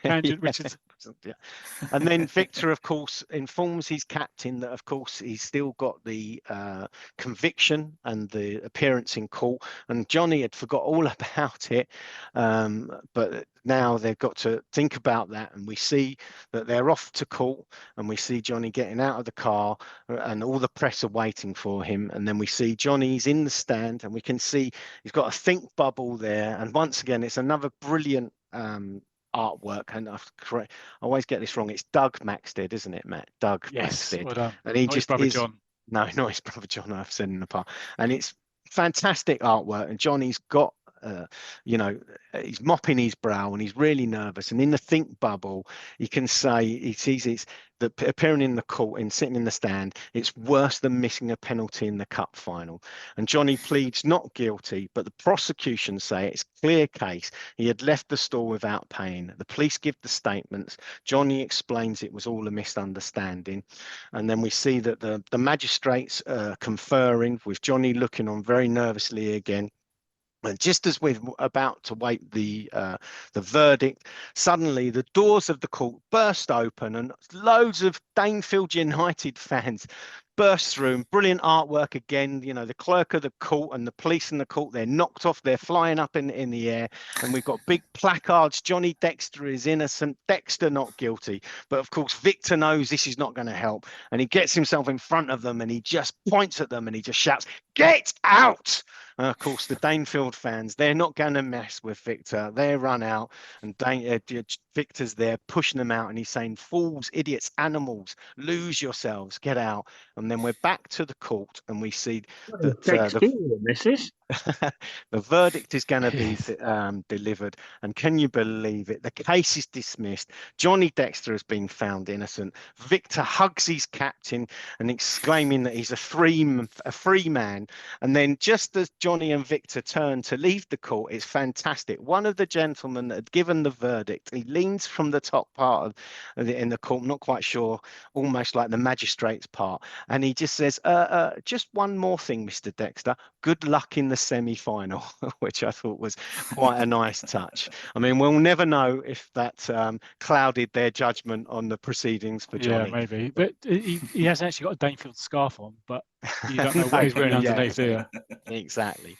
Tangent Richardson. Yeah. And then Victor, of course, informs his captain that, of course, he's still got the conviction and the appearance in court. And Johnny had forgot all about it, but now they've got to think about that. And we see that they're off to court, and we see Johnny getting out of the car, and all the press are waiting for him. And then we see Johnny's in the stand, and we can see he's got a think bubble there. And once again, it's another brilliant artwork. And I always get this wrong. It's Doug Maxted, isn't it, Matt? Doug Maxted. Well done. And he Not his just brother is. John. No, not his brother John. I've said in the past, and it's fantastic artwork. And Johnny's got, he's mopping his brow and he's really nervous. And in the think bubble, you can say he sees it's the appearing in the court and sitting in the stand. It's worse than missing a penalty in the cup final. And Johnny pleads not guilty, but the prosecution say it's clear case. He had left the store without paying. The police give the statements. Johnny explains it was all a misunderstanding. And then we see that the magistrates are conferring with Johnny looking on very nervously again. And just as we're about to wait the verdict, suddenly the doors of the court burst open and loads of Danefield United fans burst through. And brilliant artwork again. You know, the clerk of the court and the police in the court, they're knocked off, they're flying up in the air. And we've got big placards. Johnny Dexter is innocent, Dexter not guilty. But of course, Victor knows this is not going to help. And he gets himself in front of them and he just points at them and he just shouts, "Get out!" And of course, the Danefield fans, they're not going to mess with Victor. They run out and Victor's there pushing them out. And he's saying, "Fools, idiots, animals, lose yourselves, get out." And then we're back to the court and we see that the verdict is going to be delivered. And can you believe it? The case is dismissed. Johnny Dexter has been found innocent. Victor hugs his captain and exclaiming that he's a free man. And then just as Johnny and Victor turn to leave the court, it's fantastic. One of the gentlemen that had given the verdict, he leans from the top part in the court, not quite sure, almost like the magistrate's part. And he just says, just one more thing, Mr. Dexter. Good luck in the semi-final, which I thought was quite a nice touch. I mean, we'll never know if that clouded their judgment on the proceedings for Johnny. Yeah, maybe. But he has actually got a Danefield scarf on, but you don't know what he's wearing underneath here. Exactly.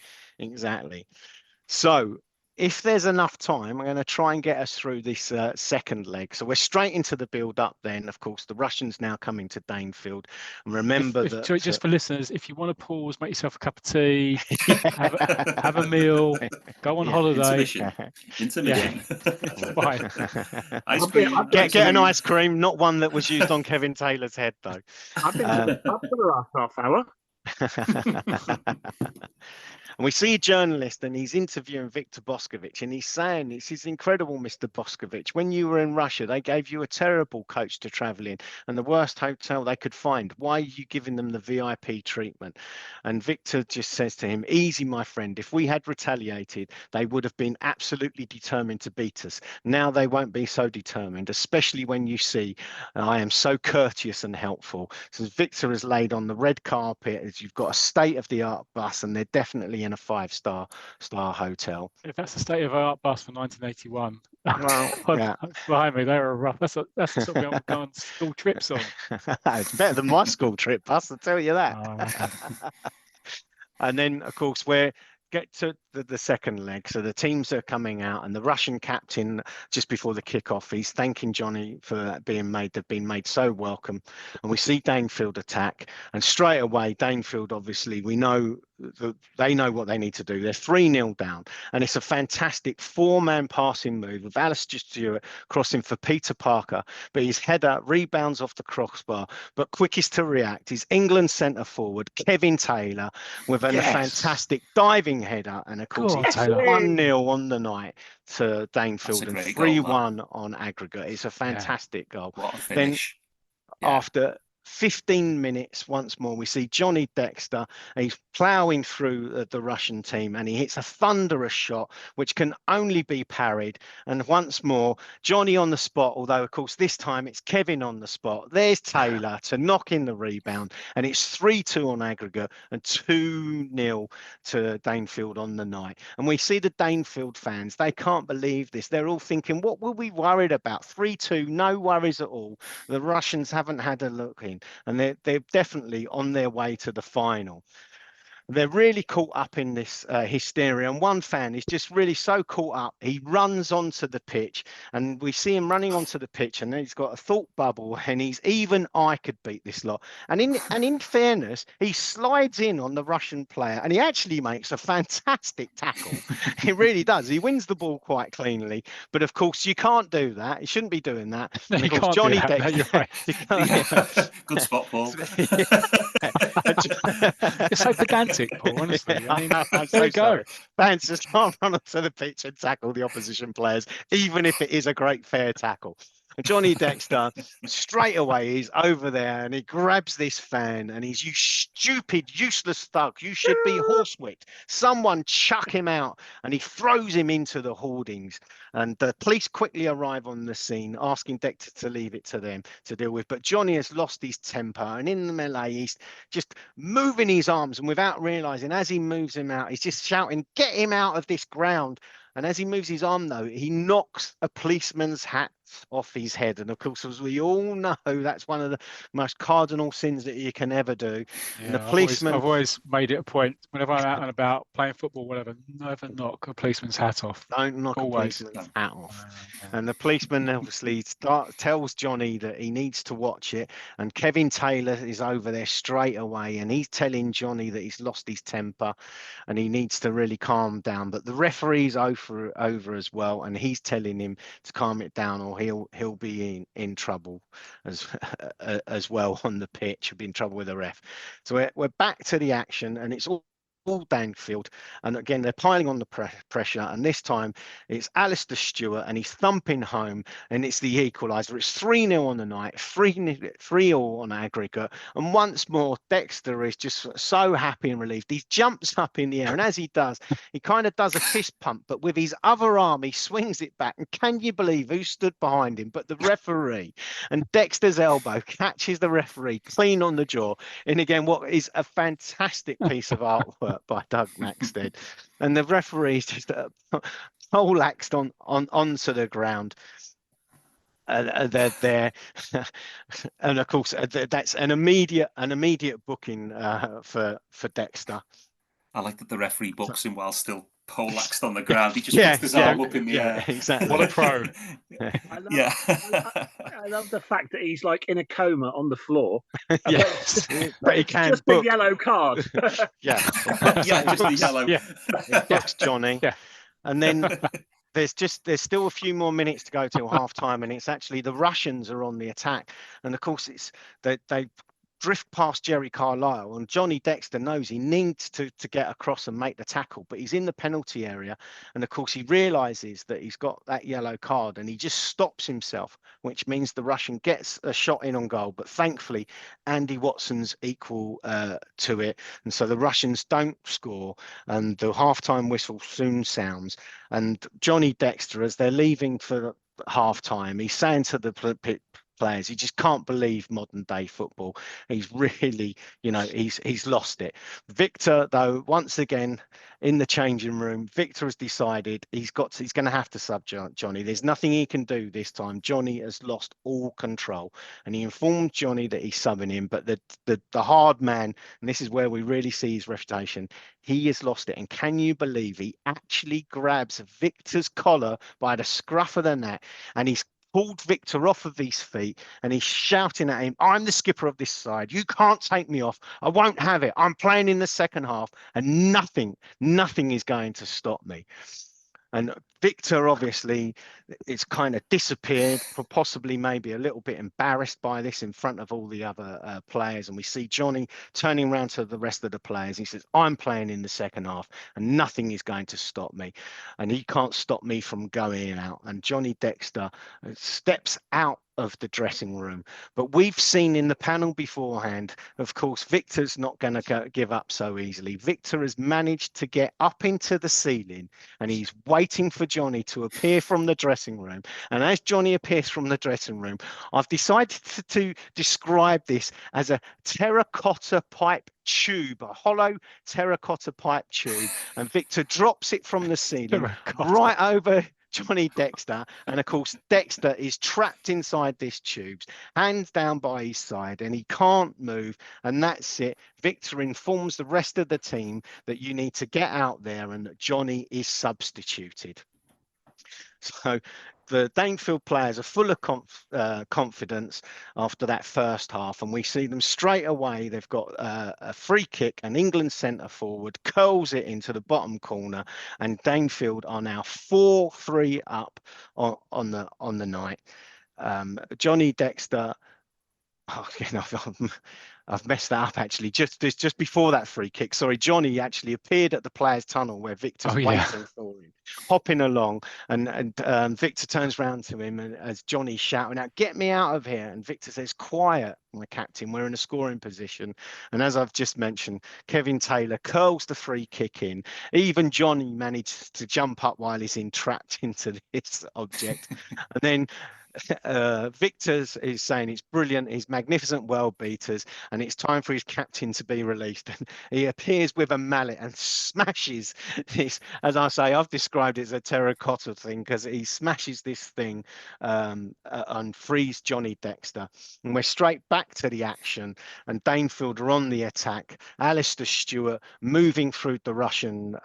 So if there's enough time, I'm going to try and get us through this second leg. So we're straight into the build-up then. Of course, the Russians now coming to Danefield. And remember that... Just for listeners, if you want to pause, make yourself a cup of tea, have a meal, go on holiday. Intermission. Yeah. It's fine. Ice cream. Get an ice cream, not one that was used on Kevin Taylor's head, though. I've been to the pub for the last half hour. And we see a journalist and he's interviewing Victor Boscovich and he's saying, "This is incredible, Mr. Boscovich. When you were in Russia, they gave you a terrible coach to travel in and the worst hotel they could find. Why are you giving them the VIP treatment?" And Victor just says to him, "Easy, my friend. If we had retaliated, they would have been absolutely determined to beat us. Now they won't be so determined, especially when you see I am so courteous and helpful." So Victor has laid on the red carpet as you've got a state-of-the-art bus and they're definitely in a 5-star hotel. If that's the state of art bus for 1981, well, behind me, they were rough. That's the sort of we go on school trips on. It's better than my school trip bus, I'll tell you that. Oh, okay. And then, of course, we're get to the second leg. So the teams are coming out and the Russian captain, just before the kickoff, he's thanking Johnny for that being made. They've been made so welcome. And we see Danefield attack. And straight away, Danefield, obviously, we know they know what they need to do. They're 3-0 down. And it's a fantastic 4-man passing move with Alistair Stewart crossing for Peter Parker. But his header rebounds off the crossbar. But quickest to react is England centre forward, Kevin Taylor, with a fantastic diving header. And of course, it's 1-0 on the night to Danefield and 3-1 on aggregate. It's a fantastic goal. What a finish. Then after 15 minutes once more. We see Johnny Dexter. He's ploughing through the Russian team, and he hits a thunderous shot, which can only be parried. And once more, Johnny on the spot, although, of course, this time it's Kevin on the spot. There's Taylor to knock in the rebound, and it's 3-2 on aggregate and 2-0 to Danefield on the night. And we see the Danefield fans, they can't believe this. They're all thinking, what were we worried about? 3-2, no worries at all. The Russians haven't had a look in, and they're definitely on their way to the final. They're really caught up in this hysteria, and one fan is just really so caught up. He runs onto the pitch, and we see him running onto the pitch, and then he's got a thought bubble, and he's even I could beat this lot. And in fairness, he slides in on the Russian player, and he actually makes a fantastic tackle. He really does. He wins the ball quite cleanly, but of course you can't do that. You shouldn't be doing that. No, And you of course, can't do Johnny that. No, you're right. Good spot, Paul. You're so pedantic, Paul, honestly. I mean, I'm there we so sorry. go. Fans just can't run onto the pitch and tackle the opposition players, even if it is a great fair tackle. And Johnny Dexter straight away is over there, and he grabs this fan, and he's, "You stupid, useless thug, you should be horsewhipped. Someone chuck him out." And he throws him into the hoardings. And the police quickly arrive on the scene, asking Dexter to leave it to them to deal with. But Johnny has lost his temper, and in the melee, he's just moving his arms, and without realizing, as he moves him out, he's just shouting, "Get him out of this ground." And as he moves his arm, though, he knocks a policeman's hat off his head. And of course, as we all know, that's one of the most cardinal sins that you can ever do. Yeah, And the policeman, I've always made it a point, whenever I'm out and about playing football, whatever, never knock a policeman's hat off. don't knock Always. a policeman's hat off. And the policeman obviously tells Johnny that he needs to watch it. And Kevin Taylor is over there straight away, and he's telling Johnny that he's lost his temper and he needs to really calm down. But the referee's over as well, and he's telling him to calm it down, or he'll be in trouble as well on the pitch. He'll be in trouble with the ref. So we're back to the action, and it's all Danefield, and again they're piling on the pressure, and this time it's Alistair Stewart, and he's thumping home, and it's the equaliser. It's 3-0 on the night, 3-0 on aggregate, and once more Dexter is just so happy and relieved. He jumps up in the air, and as he does, he kind of does a fist pump, but with his other arm he swings it back, and can you believe who stood behind him but the referee? And Dexter's elbow catches the referee clean on the jaw, and again, what is a fantastic piece of artwork by Doug Maxted, and the referee's just poleaxed onto the ground. They're there, and of course that's an immediate booking for Dexter. I like that the referee books him while still poleaxed on the ground. He just puts his arm up in the air. Exactly. What a pro. I love the fact that he's like in a coma on the floor. Yes, but he can just book. the yellow card. Yeah, Just the yellow. He books Johnny. Yeah. And then there's still a few more minutes to go till half time, and it's actually the Russians are on the attack, and of course it's they drift past Jerry Carlisle, and Johnny Dexter knows he needs to get across and make the tackle, but he's in the penalty area, and of course he realizes that he's got that yellow card, and he just stops himself, which means the Russian gets a shot in on goal. But thankfully Andy Watson's equal to it, and so the Russians don't score, and the halftime whistle soon sounds, and Johnny Dexter, as they're leaving for halftime, he's saying to the players, he just can't believe modern day football. He's really, he's lost it. Victor, though, once again in the changing room, Victor has decided he's going to have to sub Johnny. There's nothing he can do this time. Johnny has lost all control, and he informed Johnny that he's subbing him, but the hard man, and this is where we really see his reputation, he has lost it. And can you believe he actually grabs Victor's collar by the scruff of the neck, and he's pulled Victor off of his feet, and he's shouting at him, "I'm the skipper of this side. You can't take me off. I won't have it. I'm playing in the second half, and nothing is going to stop me." And Victor, obviously, it's kind of disappeared, possibly maybe a little bit embarrassed by this in front of all the other players. And we see Johnny turning around to the rest of the players. He says, I'm playing in the second half and nothing is going to stop me. And he can't stop me from going out. And Johnny Dexter steps out of the dressing room. But we've seen in the panel beforehand, of course, Victor's not going to give up so easily. Victor has managed to get up into the ceiling and he's waiting for Johnny to appear from the dressing room. And as Johnny appears from the dressing room, I've decided to describe this as a terracotta pipe tube, a hollow terracotta pipe tube. And Victor drops it from the ceiling right over Johnny Dexter, and of course Dexter is trapped inside this tube, hands down by his side, and he can't move, and that's it. Victor informs the rest of the team that you need to get out there and that Johnny is substituted. So the Danefield players are full of confidence after that first half, and we see them straight away. They've got a free kick, and England centre forward curls it into the bottom corner, and Danefield are now 4-3 up on the night. Johnny Dexter. Oh, I've messed that up actually. Just before that free kick, sorry, Johnny actually appeared at the players' tunnel where Victor's waiting for him, hopping along, and Victor turns round to him and as Johnny's shouting out, "Get me out of here!" And Victor says, "Quiet, my captain. We're in a scoring position." And as I've just mentioned, Kevin Taylor curls the free kick in. Even Johnny managed to jump up while he's entrapped into this object, and then. Victor is saying it's brilliant, he's magnificent world beaters, and it's time for his captain to be released. And he appears with a mallet and smashes this, as I say, I've described it as a terracotta thing because he smashes this thing and frees Johnny Dexter. And we're straight back to the action, and Danefield are on the attack. Alistair Stewart moving through the Russian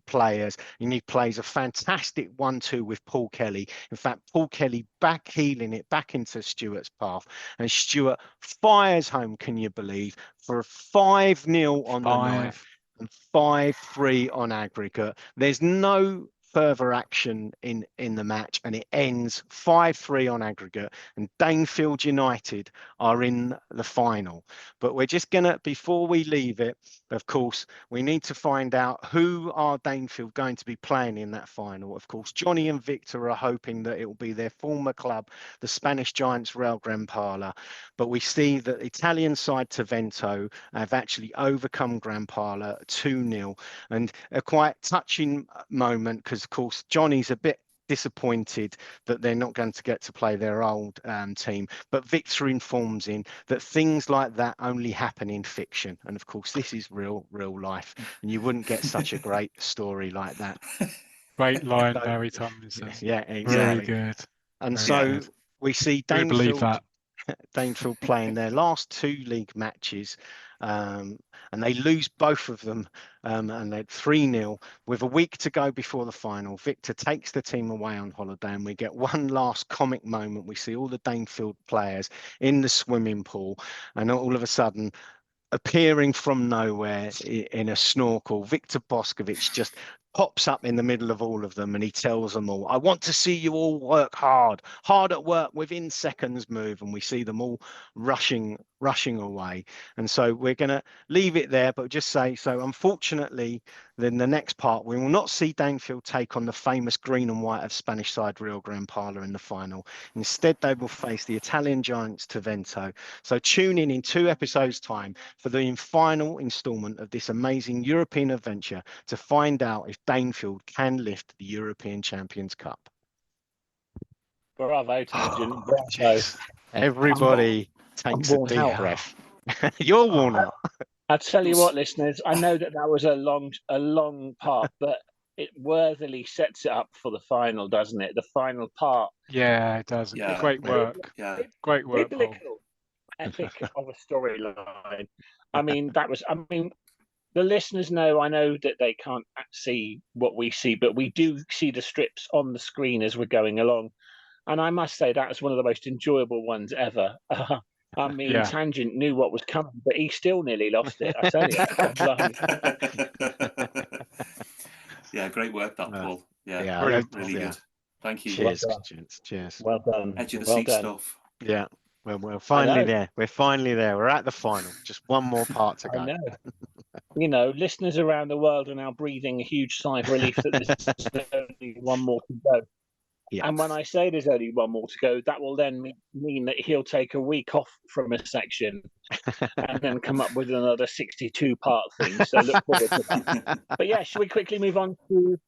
players, and he plays a fantastic 1-2 with Paul Kelly. In fact, Paul Kelly healing it back into Stewart's path, and Stewart fires home, can you believe, for a 5-0 on the night and 5-3 on aggregate. There's no further action in the match, and it ends 5-3 on aggregate, and Danefield United are in the final. But we're just gonna, before we leave it, of course, we need to find out who are Danefield going to be playing in that final. Of course, Johnny and Victor are hoping that it will be their former club, the Spanish Giants Real Gran Parla. But we see that Italian side Tavento have actually overcome Gran Parla 2-0, and a quite touching moment because, of course, Johnny's a bit disappointed that they're not going to get to play their old team, but Victor informs him that things like that only happen in fiction, and of course this is real life, and you wouldn't get such a great story like that. Great line, Barry Tomlinson. Yeah, exactly. Very good. And Very so good. we see Danefield playing their last 2 league matches, and they lose both of them, and they're 3-0 with a week to go before the final. Victor takes the team away on holiday, and we get one last comic moment. We see all the Danefield players in the swimming pool, and all of a sudden, appearing from nowhere in a snorkel, Victor Boscovich just pops up in the middle of all of them, and he tells them all, "I want to see you all work hard at work, within seconds move." And we see them all rushing away. And so we're going to leave it there, but just say, so unfortunately, then the next part, we will not see Danefield take on the famous green and white of Spanish side Real Gran Parla in the final. Instead, they will face the Italian giants Tavento. So tune in 2 episodes' time for the final instalment of this amazing European adventure to find out if Danefield can lift the European Champions Cup. Bravo, Tangent. Bravo. Everybody takes a deep breath. You're worn out. I'll tell you what, listeners, I know that was a long part, but it worthily sets it up for the final, doesn't it? The final part. Yeah, it does. Yeah. Great work. Yeah. Great work, Paul. Epic of a storyline. I mean, the listeners know, I know that they can't see what we see, but we do see the strips on the screen as we're going along. And I must say that was one of the most enjoyable ones ever. I mean, Yeah. Tangent knew what was coming, but he still nearly lost it. I tell you. Yeah, great work, that, Paul. Yeah, Brilliant. really good. Thank you. Cheers, Well done. gents. Cheers. Well done. Edge of the Well seat done. stuff. Yeah. Well, we're finally know. there. We're finally there. We're at the final. Just one more part to I go. know. You know, listeners around the world are now breathing a huge sigh of relief that there's only one more to go. Yeah. And when I say there's only one more to go, that will then mean that he'll take a week off from a section and then come up with another 62-part thing. So look forward to that. But yeah, should we quickly move on to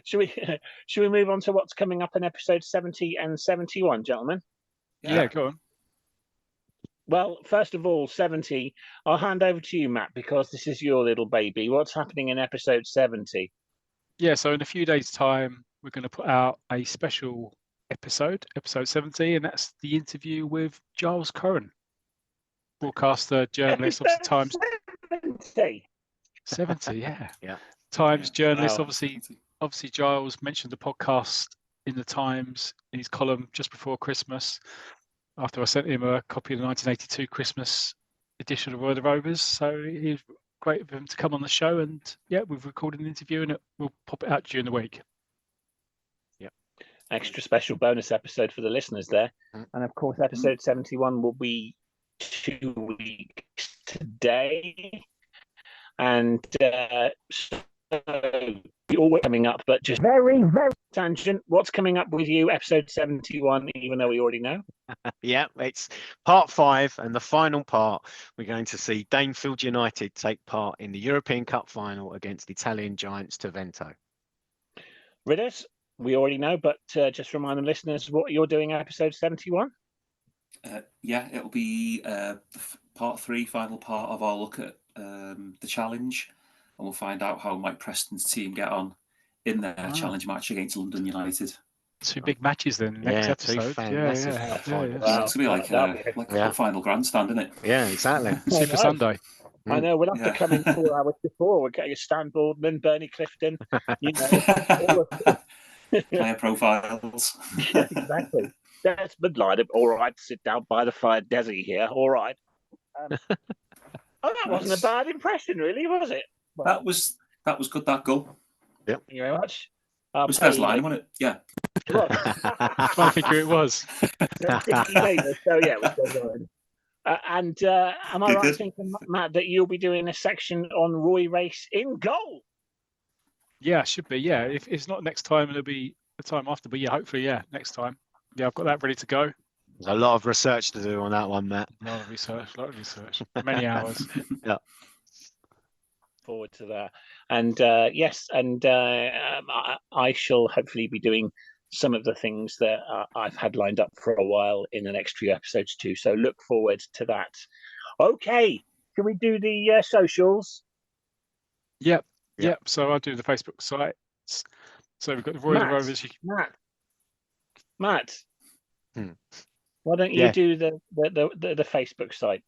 should we move on to what's coming up in episode 70 and 71, gentlemen? Yeah, go on. Well, first of all, 70, I'll hand over to you, Matt, because this is your little baby. What's happening in episode 70? Yeah, so in a few days' time, we're going to put out a special episode 70, and that's the interview with Giles Curran, broadcaster, journalist, obviously Times 70. 70, yeah. Yeah. Times journalist, Wow. obviously Giles mentioned the podcast in the Times in his column just before Christmas, after I sent him a copy of the 1982 Christmas edition of Roy the Rovers. So it was great of him to come on the show, and yeah, we've recorded an interview and we'll pop it out during the week. Yeah. Extra special bonus episode for the listeners there. And of course, episode 71 will be 2 weeks today. And so all coming up, but just very, very tangent. What's coming up with you, episode 71, even though we already know? Yeah, it's part 5 and the final part. We're going to see Danefield United take part in the European Cup final against Italian giants Tavento. Ridders, we already know, but just remind the listeners what you're doing episode 71. Yeah, it'll be part 3, final part of our look at the challenge, and we'll find out how Mike Preston's team get on in their challenge match against London United. 2 big matches then next episode. Massive Yeah. cup final. Yeah, it's gonna be like a final grandstand, isn't it? Yeah, exactly. Super Sunday. I know, we'll have to come in 4 hours before. We'll get you Stan Boardman, Bernie Clifton, you know. Player profiles. Yeah, exactly. Desmond Lyden, all right, sit down by the fire, Desi here, all right. That wasn't a bad impression, really, was it? Well, that was good, that Gull. Yep. Thank you very much. It was Des line, wasn't it? Yeah. I think it was. So yeah, it was Des Line. And am I right thinking, Matt, that you'll be doing a section on Roy Race in Gull? Yeah, should be. Yeah, if it's not next time, it'll be the time after. But yeah, hopefully, yeah, next time. Yeah, I've got that ready to go. There's a lot of research to do on that one, Matt. A lot of research, many hours. Yeah. Forward to that. And yes, and I shall hopefully be doing some of the things that I've had lined up for a while in the next few episodes too. So look forward to that. Okay, can we do the socials? Yep. So I'll do the Facebook site. So we've got the Roy the Rovers. Matt. Why don't you do the Facebook site?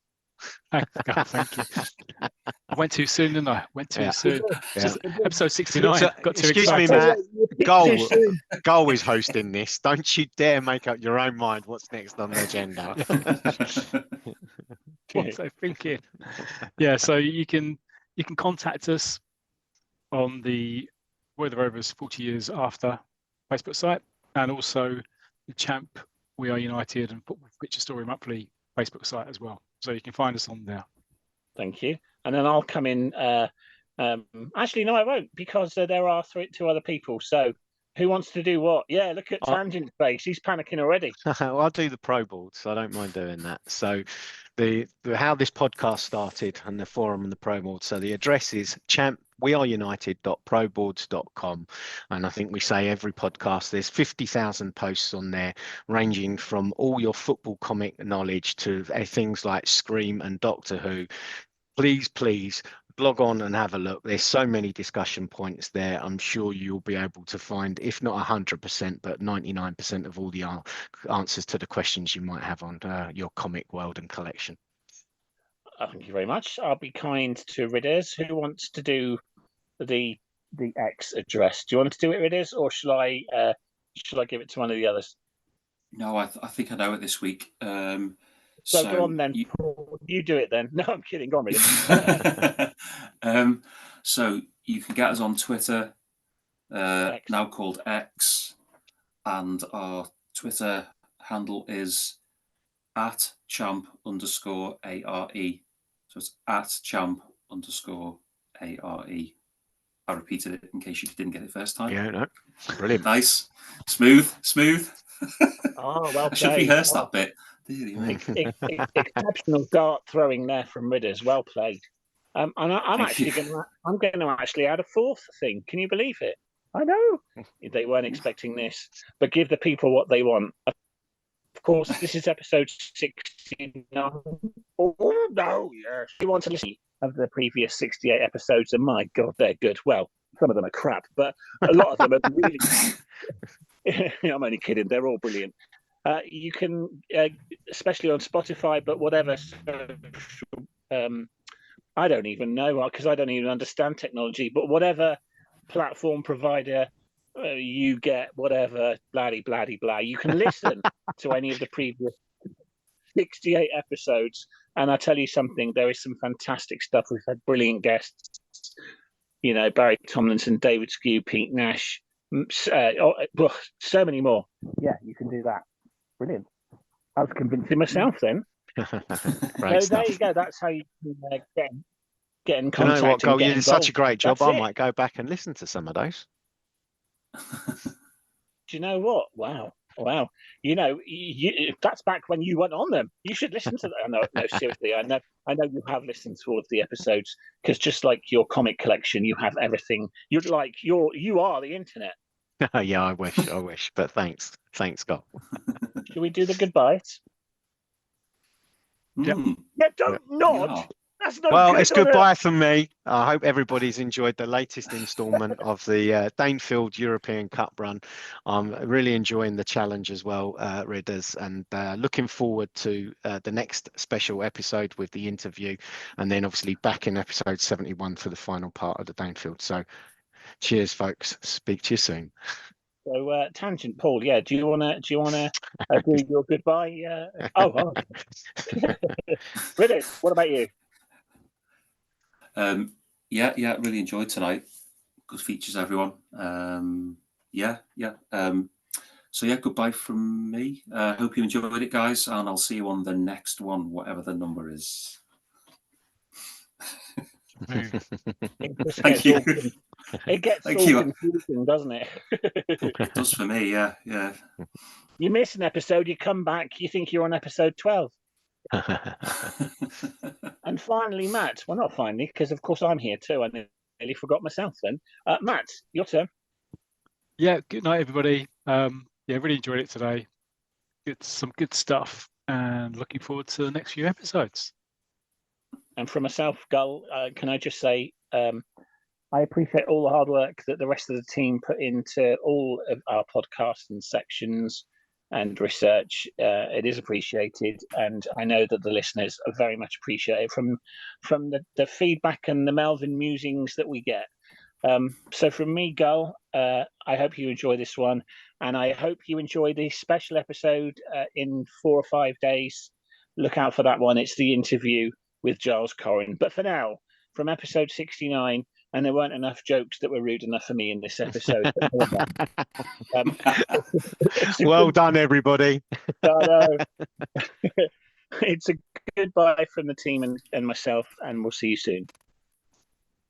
Thank you. I went too soon, didn't I? Went too soon. Yeah. Episode 69. Got too excuse excited. me, Matt. Gull is hosting this. Don't you dare make up your own mind what's next on the agenda. What was I thinking? Yeah, so you can contact us on the Roy the Rovers 40 years after Facebook site, and also the Champ We Are United and Football Picture Story Monthly Facebook site as well. So you can find us on there. Thank you. And then I'll come in. Actually, no, I won't, because there are 2 other people. So who wants to do what? Yeah, look at Tangent's face. He's panicking already. Well, I'll do the pro board, so I don't mind doing that. So the how this podcast started and the forum and the pro board. So the address is weareunited.proboards.com, and I think we say every podcast there's 50,000 posts on there, ranging from all your football comic knowledge to things like Scream and Doctor Who. Please log on and have a look. There's so many discussion points there. I'm sure you'll be able to find, if not 100%, but 99% of all the answers to the questions you might have on your comic world and collection. Thank you very much. I'll be kind to Ridders. Who wants to do the X address? Do you want to do it, Ridders, or shall I give it to one of the others? No, I think I know it this week. So go on then. You do it then. No, I'm kidding. Go on, Ridders. So you can get us on Twitter now called X, and our Twitter handle is @champ_ARE. So it's @champ_ARE. I repeated it in case you didn't get it first time. Yeah, no, brilliant. Nice, smooth. Oh, well I should played. rehearse that bit. Dearly me. Exceptional dart throwing there from Ridders. Well played. And I'm Thank actually you. going to actually add a fourth thing. Can you believe it? I know they weren't expecting this, but give the people what they want. Of course, this is episode 69. Oh no, yes. You want to listen of the previous 68 episodes, and my God, they're good. Well, some of them are crap, but a lot of them are really. I'm only kidding. They're all brilliant. You can, especially on Spotify, but whatever. I don't even know because I don't even understand technology. But whatever platform provider you get, whatever, bladdy blah, you can listen to any of the previous 68 episodes. And I tell you something, there is some fantastic stuff. We've had brilliant guests. You know, Barry Tomlinson, David Skew, Pete Nash. So many more. Yeah, you can do that. Brilliant. I was convincing myself then. Great So stuff. there you go. That's how you can get in Do you contact. know what, Gull? You did such a involved. great job. That's I it. might go back and listen to some of those. Do you know what? Wow. You know, that's back when you went on them. You should listen to that. No, seriously. I know you have listened to all of the episodes because just like your comic collection, you have everything. You are the internet. Yeah, I wish. But thanks, Gull. Should we do the goodbyes? Yep. Yeah, don't nod. Yeah. That's not Well, good, it's on goodbye from me. I hope everybody's enjoyed the latest instalment of the Danefield European Cup run. I'm really enjoying the challenge as well, Ridders, and looking forward to the next special episode with the interview, and then obviously back in episode 71 for the final part of the Danefield. So cheers, folks. Speak to you soon. So, tangent, Paul. Yeah, do you wanna do your goodbye? Oh. Ridders, what about you? Yeah, really enjoyed tonight. Good features, everyone. So yeah, goodbye from me. Hope you enjoyed it, guys, and I'll see you on the next one, whatever the number is. Thank you. It gets Thank all you. confusing, doesn't it? It does for me, yeah. You miss an episode, you come back, you think you're on episode 12. And finally, Matt. Well, not finally, because of course I'm here too. I nearly forgot myself then. Matt, your turn. Yeah, good night, everybody. Yeah, really enjoyed it today. Some good stuff, and looking forward to the next few episodes. And for myself, Gull, can I just say I appreciate all the hard work that the rest of the team put into all of our podcasts and sections and research. It is appreciated, and I know that the listeners are very much appreciate it from the feedback and the Melvin musings that we get. So from me, Gull, I hope you enjoy this one, and I hope you enjoy the special episode in 4 or 5 days. Look out for that one. It's the interview with Giles Corrin. But for now, from episode 69, and there weren't enough jokes that were rude enough for me in this episode. Well done, everybody. It's a goodbye from the team and myself, and we'll see you soon.